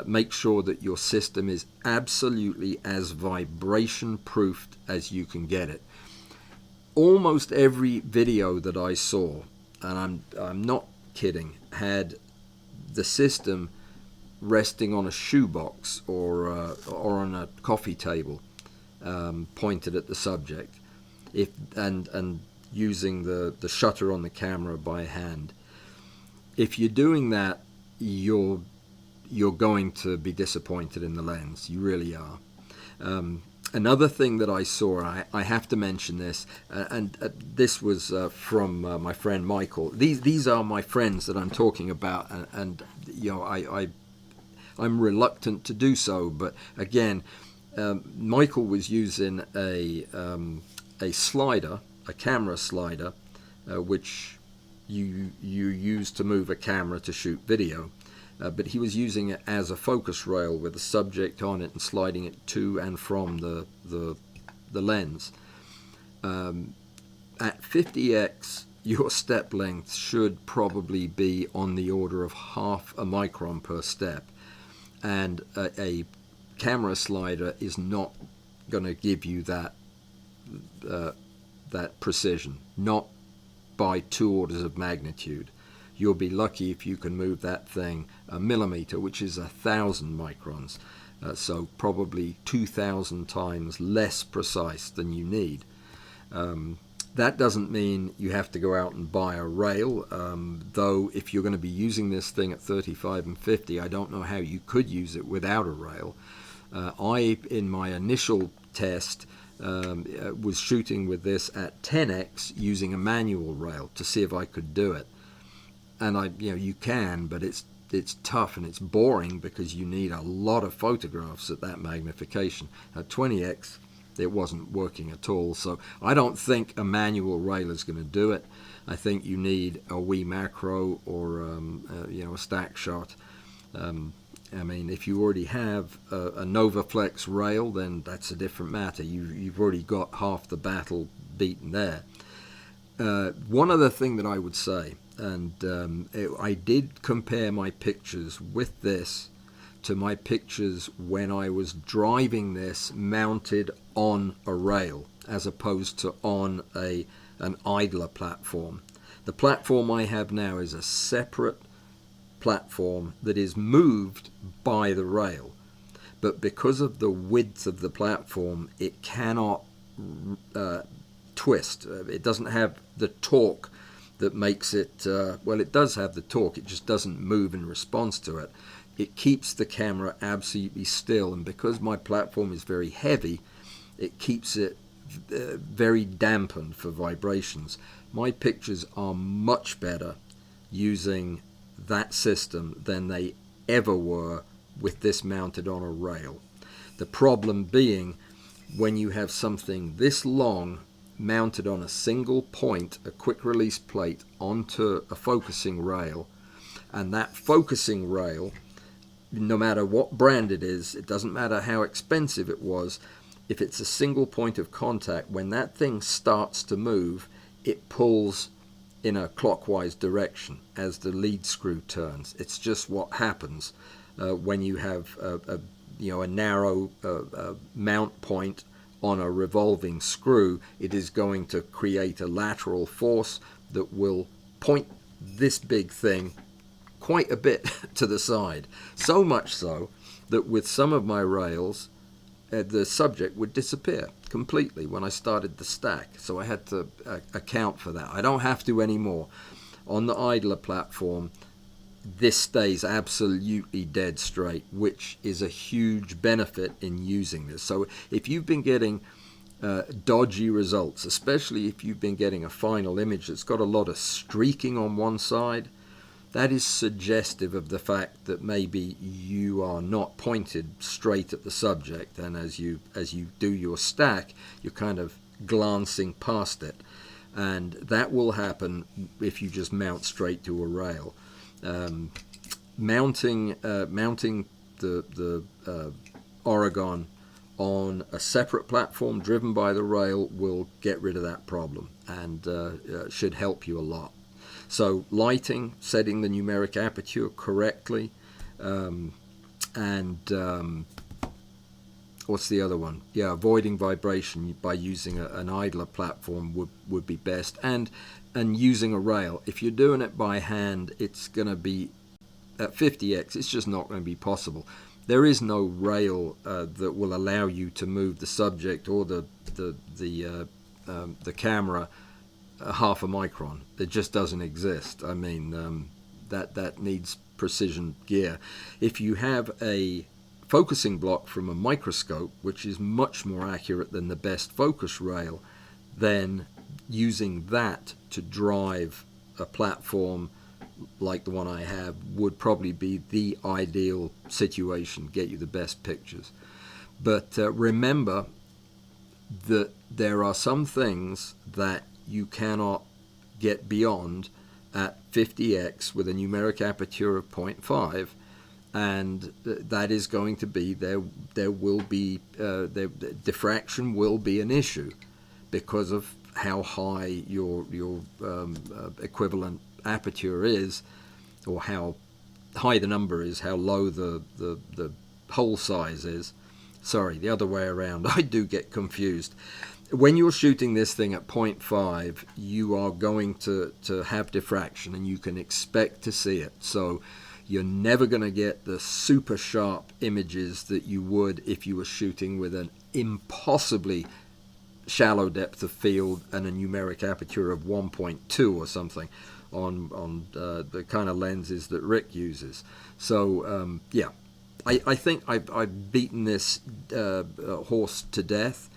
make sure that your system is absolutely as vibration proofed as you can get it. Almost every video that I saw, and I'm not kidding, had the system resting on a shoebox or on a coffee table, pointed at the subject, and using the shutter on the camera by hand. If you're doing that, you're going to be disappointed in the lens. You really are. Another thing that I saw, I have to mention this, and this was from my friend Michael. These are my friends that I'm talking about, and I'm reluctant to do so. But again, Michael was using a slider, a camera slider, which you use to move a camera to shoot video. But he was using it as a focus rail with a subject on it and sliding it to and from the lens. At 50x, your step length should probably be on the order of half a micron per step, and a camera slider is not going to give you that precision, not by 2 orders of magnitude. You'll be lucky if you can move that thing a millimeter, which is 1,000 microns, so probably 2,000 times less precise than you need. That doesn't mean you have to go out and buy a rail, though if you're going to be using this thing at 35 and 50, I don't know how you could use it without a rail. In my initial test, was shooting with this at 10x using a manual rail to see if I could do it. And you can, but it's tough and it's boring because you need a lot of photographs at that magnification. At 20x, it wasn't working at all. So I don't think a manual rail is going to do it. I think you need a wee macro or a stack shot. I mean, if you already have a NovaFlex rail, then that's a different matter. You've already got half the battle beaten there. One other thing that I would say, and I did compare my pictures with this to my pictures when I was driving this mounted on a rail as opposed to on an idler platform. The platform I have now is a separate platform that is moved by the rail, but because of the width of the platform, it cannot twist. It doesn't have the torque that makes it, well, it does have the torque, it just doesn't move in response to it. It keeps the camera absolutely still, and because my platform is very heavy, it keeps it very dampened for vibrations. My pictures are much better using that system than they ever were with this mounted on a rail. The problem being, when you have something this long mounted on a single point, a quick release plate, onto a focusing rail, and that focusing rail, no matter what brand it is, it doesn't matter how expensive it was, if it's a single point of contact, when that thing starts to move, it pulls in a clockwise direction as the lead screw turns. It's just what happens when you have a narrow mount point on a revolving screw. It is going to create a lateral force that will point this big thing quite a bit to the side. So much so that with some of my rails, the subject would disappear completely when I started the stack. So I had to account for that. I don't have to anymore. On the idler platform, this stays absolutely dead straight, which is a huge benefit in using this. So if you've been getting dodgy results, especially if you've been getting a final image that's got a lot of streaking on one side, that is suggestive of the fact that maybe you are not pointed straight at the subject, and as you do your stack, you're kind of glancing past it, and that will happen if you just mount straight to a rail. Mounting the Aurogon on a separate platform driven by the rail will get rid of that problem, and should help you a lot. So lighting, setting the numeric aperture correctly, and what's the other one? Yeah, avoiding vibration by using an idler platform would be best, and using a rail. If you're doing it by hand, it's going to be, at 50x, it's just not going to be possible. There is no rail that will allow you to move the subject or the camera half a micron. It just doesn't exist. I mean, that needs precision gear. If you have a focusing block from a microscope, which is much more accurate than the best focus rail, then using that to drive a platform like the one I have would probably be the ideal situation, get you the best pictures. But remember that there are some things that you cannot get beyond at 50x with a numeric aperture of 0.5, and that is going to be, there will be, diffraction will be an issue because of how high your equivalent aperture is, or how high the number is, how low the hole size is. Sorry, the other way around. I do get confused. When you're shooting this thing at 0.5, you are going to have diffraction, and you can expect to see it. So you're never going to get the super sharp images that you would if you were shooting with an impossibly shallow depth of field and a numeric aperture of 1.2 or something on the kind of lenses that Rick uses. So yeah, I think I've beaten this horse to death.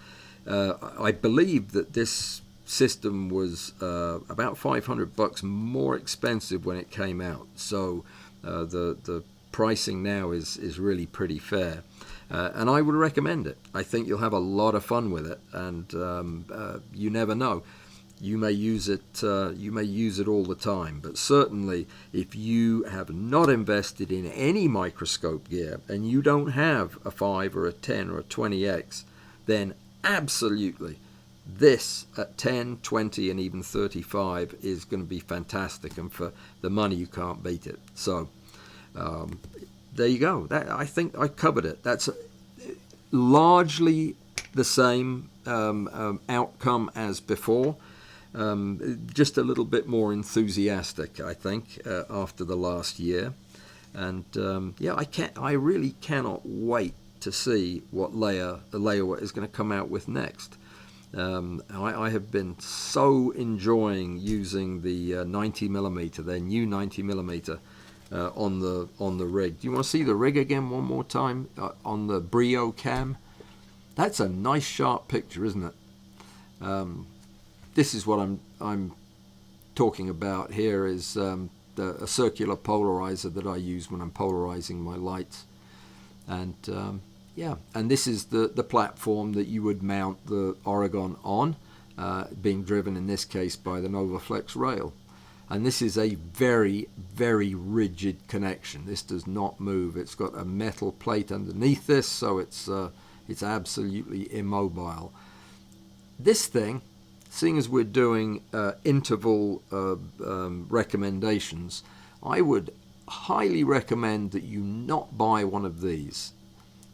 I believe that this system was about $500 more expensive when it came out. So the pricing now is really pretty fair. And I would recommend it. I think you'll have a lot of fun with it, and you never know. you may use it. You may use it all the time, but certainly, if you have not invested in any microscope gear and you don't have a 5 or a 10 or a 20x, then absolutely, this at 10, 20, and even 35 is going to be fantastic, and for the money, you can't beat it. So there you go. I think I covered it. That's largely the same outcome as before. Just a little bit more enthusiastic, I think, after the last year. And yeah, I really cannot wait to see what Laowa is going to come out with next. I have been so enjoying using the 90mm, their new 90mm on the rig. Do you want to see the rig again one more time on the Brio cam? That's a nice sharp picture, isn't it? This is what I'm talking about here, is a circular polarizer that I use when I'm polarizing my lights. And yeah, and this is the platform that you would mount the Aurogon on, being driven in this case by the NovaFlex rail. And this is a very, very rigid connection. This does not move. It's got a metal plate underneath this, so it's absolutely immobile. This thing, seeing as we're doing interval recommendations, I would highly recommend that you not buy one of these.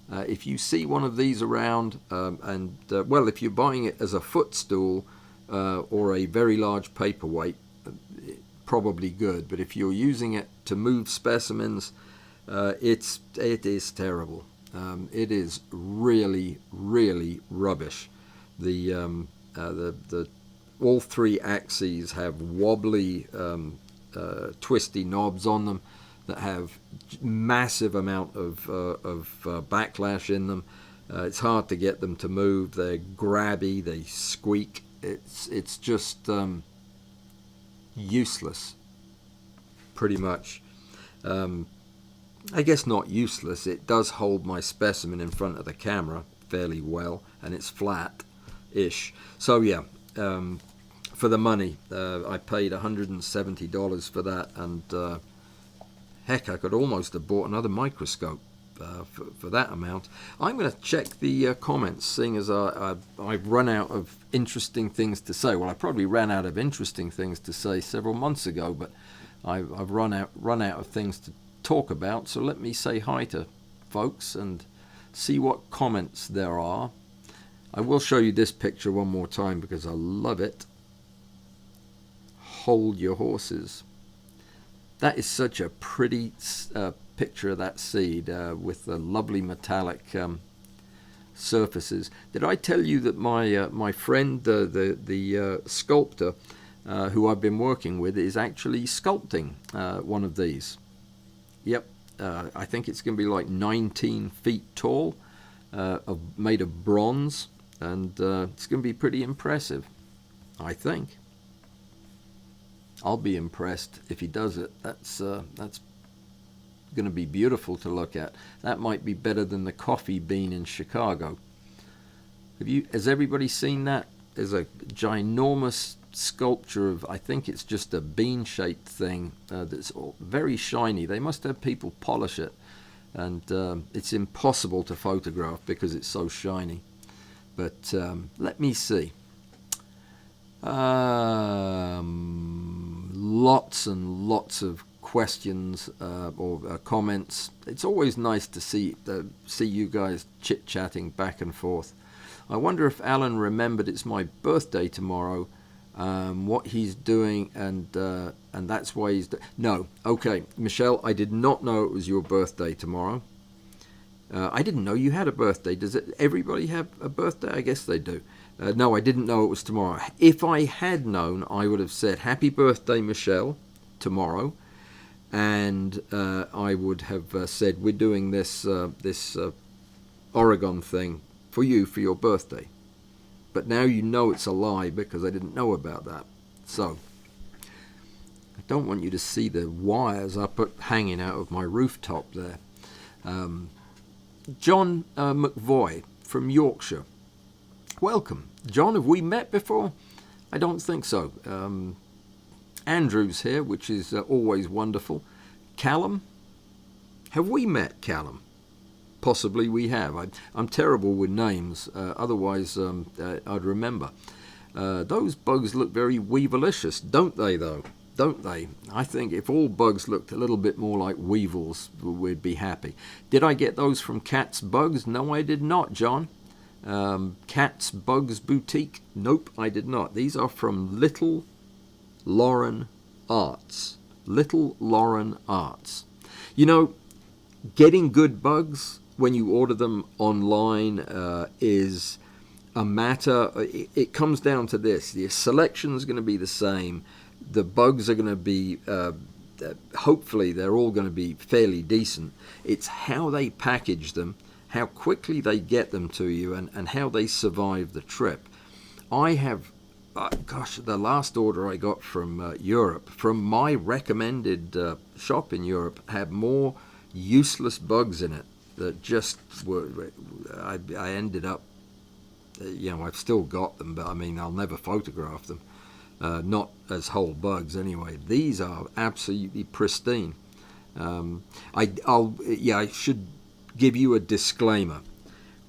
If you see one of these around, well, if you're buying it as a footstool or a very large paperweight, probably good. But if you're using it to move specimens, it is terrible. It is really, really rubbish. The all three axes have wobbly, twisty knobs on them that have massive amount of backlash in them. It's hard to get them to move. They're grabby. They squeak. It's just useless, pretty much. I guess not useless. It does hold my specimen in front of the camera fairly well, and it's flat-ish. So yeah, for the money, I paid $170 for that, and heck, I could almost have bought another microscope for that amount. I'm going to check the comments, seeing as I've run out of interesting things to say. Well, I probably ran out of interesting things to say several months ago, but I've run out of things to talk about. So let me say hi to folks and see what comments there are. I will show you this picture one more time because I love it. Hold your horses. That is such a pretty picture of that seed with the lovely metallic surfaces. Did I tell you that my friend, the sculptor who I've been working with, is actually sculpting one of these? Yep, I think it's going to be like 19 feet tall, made of bronze, and it's going to be pretty impressive, I think. I'll be impressed if he does it. That's going to be beautiful to look at. That might be better than the coffee bean in Chicago. Has everybody seen that? There's a ginormous sculpture of, I think it's just a bean-shaped thing that's very shiny. They must have people polish it, and it's impossible to photograph because it's so shiny. But let me see. Lots and lots of questions or comments. It's always nice to see you guys chit-chatting back and forth. I wonder if Alan remembered it's my birthday tomorrow, what he's doing, and that's why he's... No, okay, Michelle, I did not know it was your birthday tomorrow. I didn't know you had a birthday. Does everybody have a birthday? I guess they do. No, I didn't know it was tomorrow. If I had known, I would have said happy birthday, Michelle, tomorrow, and I would have said we're doing this Aurogon thing for you for your birthday. But now you know it's a lie because I didn't know about that. So I don't want you to see the wires hanging out of my rooftop there. John McVoy from Yorkshire. Welcome. John, have we met before? I don't think so. Andrew's here, which is always wonderful. Callum? Have we met Callum? Possibly we have. I'm terrible with names, otherwise I'd remember. Those bugs look very weevilicious, don't they, though? Don't they? I think if all bugs looked a little bit more like weevils, we'd be happy. Did I get those from Cat's Bugs? No, I did not, John. Cat's Bugs Boutique? Nope, I did not. These are from Little Lauren Arts. Little Lauren Arts. You know, getting good bugs when you order them online is a matter. It comes down to this: the selection is going to be the same. The bugs are going to be, hopefully, they're all going to be fairly decent. It's how they package them, how quickly they get them to you, and how they survive the trip. I have, gosh, the last order I got from Europe, from my recommended shop in Europe, had more useless bugs in it that just were. I ended up, I've still got them, but I mean, I'll never photograph them. Not as whole bugs anyway. These are absolutely pristine. I should give you a disclaimer.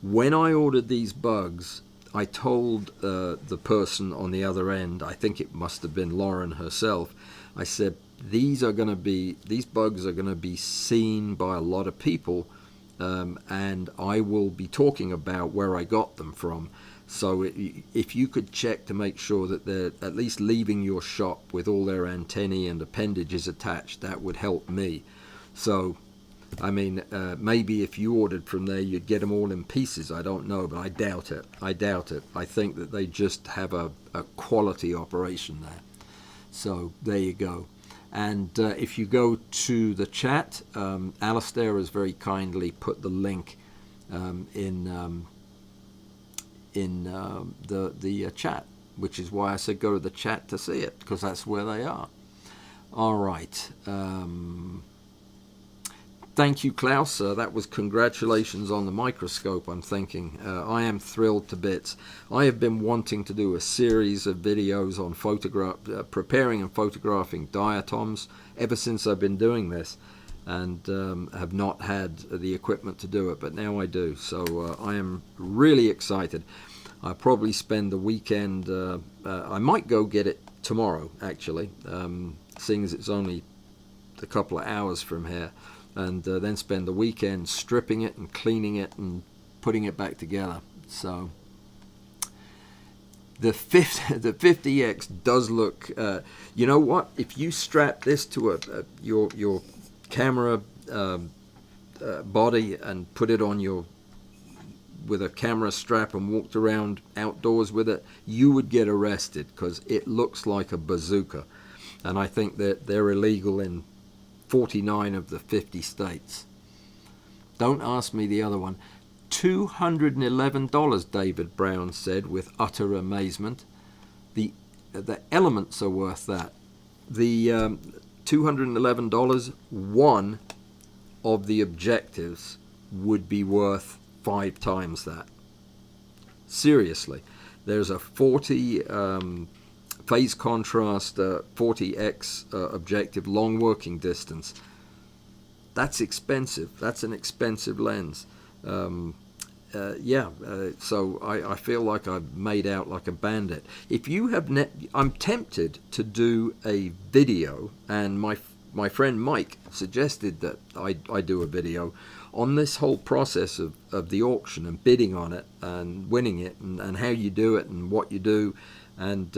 When I ordered these bugs, I told the person on the other end, I think it must have been Lauren herself, I said, these bugs are going to be seen by a lot of people, and I will be talking about where I got them from. So if you could check to make sure that they're at least leaving your shop with all their antennae and appendages attached, that would help me. So, I mean, maybe if you ordered from there, you'd get them all in pieces. I don't know, but I doubt it. I think that they just have a quality operation there. So there you go. And if you go to the chat, Alistair has very kindly put the link in the chat, which is why I said go to the chat to see it, because that's where they are. All right. Thank you, Klaus. That was congratulations on the microscope, I'm thinking. I am thrilled to bits. I have been wanting to do a series of videos on preparing and photographing diatoms ever since I've been doing this, and have not had the equipment to do it, but now I do. So I am really excited. I'll probably spend the weekend, I might go get it tomorrow, actually, seeing as it's only a couple of hours from here, and then spend the weekend stripping it and cleaning it and putting it back together. So the 50X does look, you know what, if you strap this to your camera body and put it on with a camera strap and walked around outdoors with it, you would get arrested, because it looks like a bazooka, and I think that they're illegal in 49 of the 50 states. Don't ask me the other one. $211, David Brown said with utter amazement. The elements are worth that. The $211, one of the objectives would be worth 5 times that. Seriously. There's a 40 phase contrast 40x objective, long working distance. That's expensive. That's an expensive lens. So I feel like I've made out like a bandit. If you have I'm tempted to do a video, and my friend Mike suggested that I do a video on this whole process of the auction and bidding on it and winning it, and how you do it and what you do, and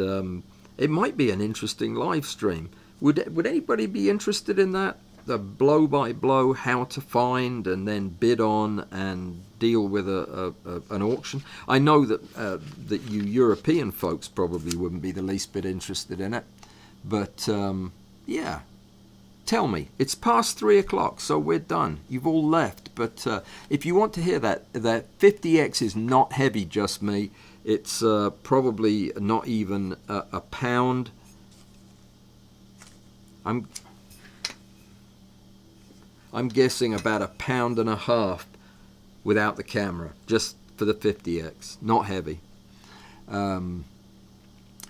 it might be an interesting live stream. Would anybody be interested in that? The blow by blow, how to find and then bid on and deal with an auction. I know that you European folks probably wouldn't be the least bit interested in it, but yeah. Tell me. It's past 3 o'clock, so we're done. You've all left. But if you want to hear that 50X is not heavy, just me. It's probably not even a pound. I'm guessing about 1.5 pounds without the camera, just for the 50X. Not heavy.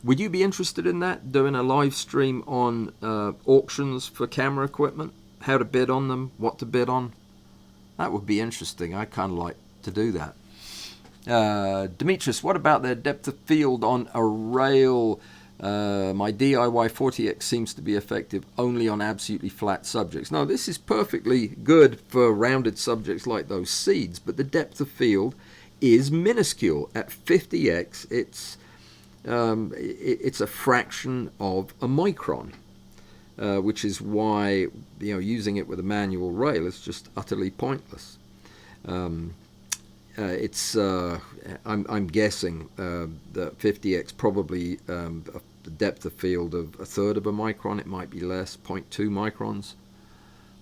Would you be interested in that? Doing a live stream on auctions for camera equipment? How to bid on them? What to bid on? That would be interesting. I kind of like to do that. Demetrius, what about their depth of field on a rail? My DIY 40X seems to be effective only on absolutely flat subjects. No, this is perfectly good for rounded subjects like those seeds, but the depth of field is minuscule. At 50X, it's a fraction of a micron, which is why using it with a manual rail is just utterly pointless. I'm guessing that 50X probably the depth of field of a third of a micron. It might be less, 0.2 microns.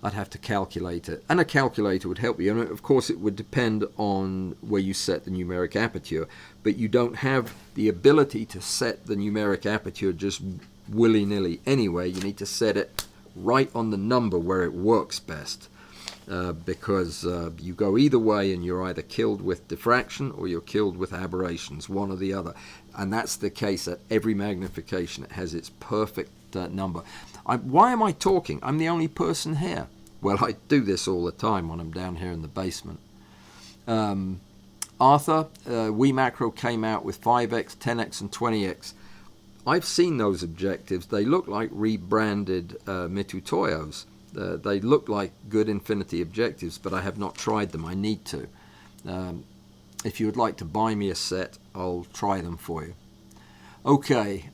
I'd have to calculate it, and a calculator would help you. And of course, it would depend on where you set the numeric aperture, but you don't have the ability to set the numeric aperture just willy-nilly anyway. You need to set it right on the number where it works best. Because you go either way and you're either killed with diffraction or you're killed with aberrations, one or the other. And that's the case at every magnification. It has its perfect number. Why am I talking? I'm the only person here. Well, I do this all the time when I'm down here in the basement. Arthur, WeMacro came out with 5X, 10X, and 20X. I've seen those objectives. They look like rebranded Mitutoyos. They look like good infinity objectives, but I have not tried them. I need to. If you would like to buy me a set, I'll try them for you. Okay.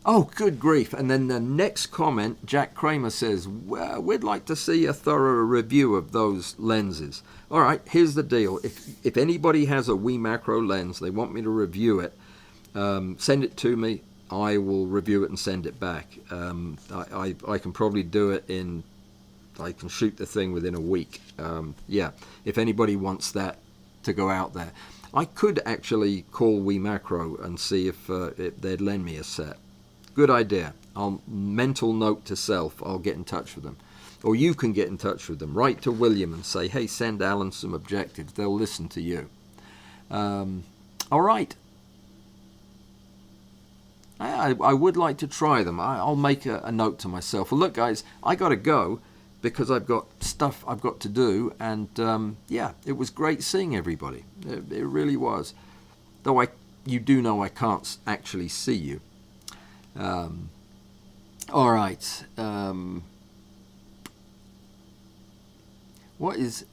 Oh, good grief. And then the next comment, Jack Kramer says, well, we'd like to see a thorough review of those lenses. All right, here's the deal. If anybody has a WeMacro lens, they want me to review it, send it to me. I will review it and send it back. I can probably do it I can shoot the thing within a week. Yeah, if anybody wants that to go out there. I could actually call WeMacro and see if they'd lend me a set. Good idea. I'll mental note to self. I'll get in touch with them. Or you can get in touch with them. Write to William and say, hey, send Alan some objectives. They'll listen to you. All right. I would like to try them. I'll make a note to myself. Well, look, guys, I got to go because I've got stuff I've got to do. And, yeah, it was great seeing everybody. It really was. Though you do know I can't actually see you. All right. What is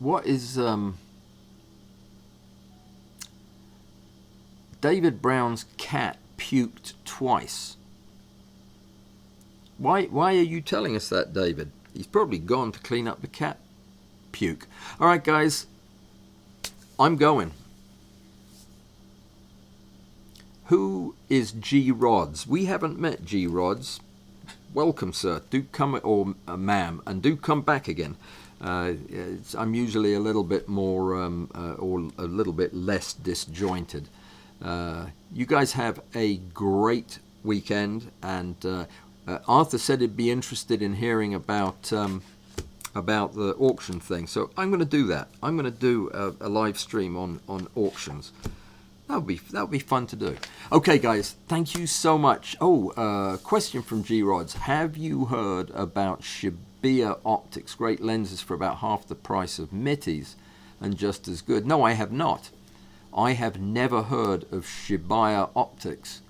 David Brown's cat puked twice? Why are you telling us that, David? He's probably gone to clean up the cat puke. All right, guys, I'm going. Who is G. Rods? We haven't met G. Rods. Welcome, sir. Do come, or ma'am, and do come back again. I'm usually a little bit more, or a little bit less disjointed. You guys have a great weekend, and Arthur said he'd be interested in hearing about the auction thing. So I'm going to do that. I'm going to do a live stream on auctions. That'll be fun to do. Okay, guys, thank you so much. Oh, question from G Rods. Have you heard about Shibuya Optics? Great lenses for about half the price of Mitties and just as good. No, I have not. I have never heard of Shibuya Optics,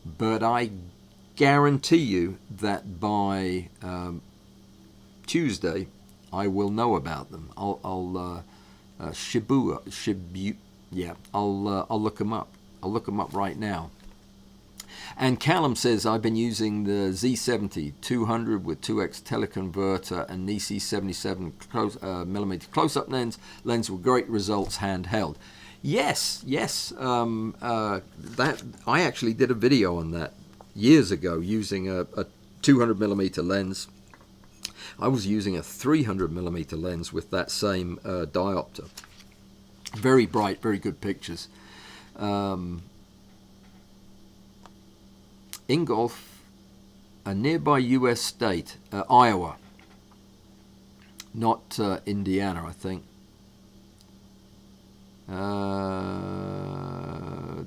but I guarantee you that by Tuesday I will know about them. I'll Shibuya. Yeah, I'll look them up. I'll look them up right now. And Callum says, I've been using the Z70 200 with 2x teleconverter and Nisi 77 millimeter close-up lens with great results handheld. Yes. That I actually did a video on that years ago using a 200 millimeter lens. I was using a 300 millimeter lens with that same diopter. Very bright, very good pictures. Ingolf, a nearby U.S. state, Iowa, not Indiana, I think.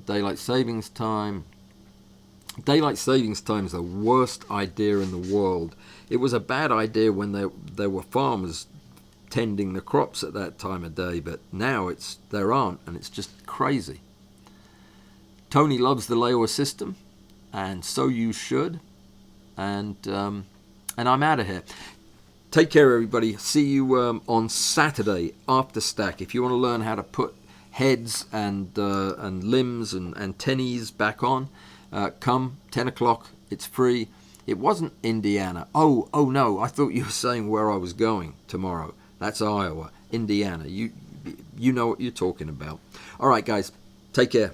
Daylight savings time. Daylight savings time is the worst idea in the world. It was a bad idea when there were farmers tending the crops at that time of day, but now there aren't, and it's just crazy. Tony loves the Laowa system, and so you should. And I'm out of here. Take care, everybody. See you on Saturday after stack. If you want to learn how to put heads and limbs and antennae back on, come 10 o'clock. It's free. It wasn't Indiana. Oh no, I thought you were saying where I was going tomorrow. That's Iowa. Indiana. You know what you're talking about. All right, guys. Take care.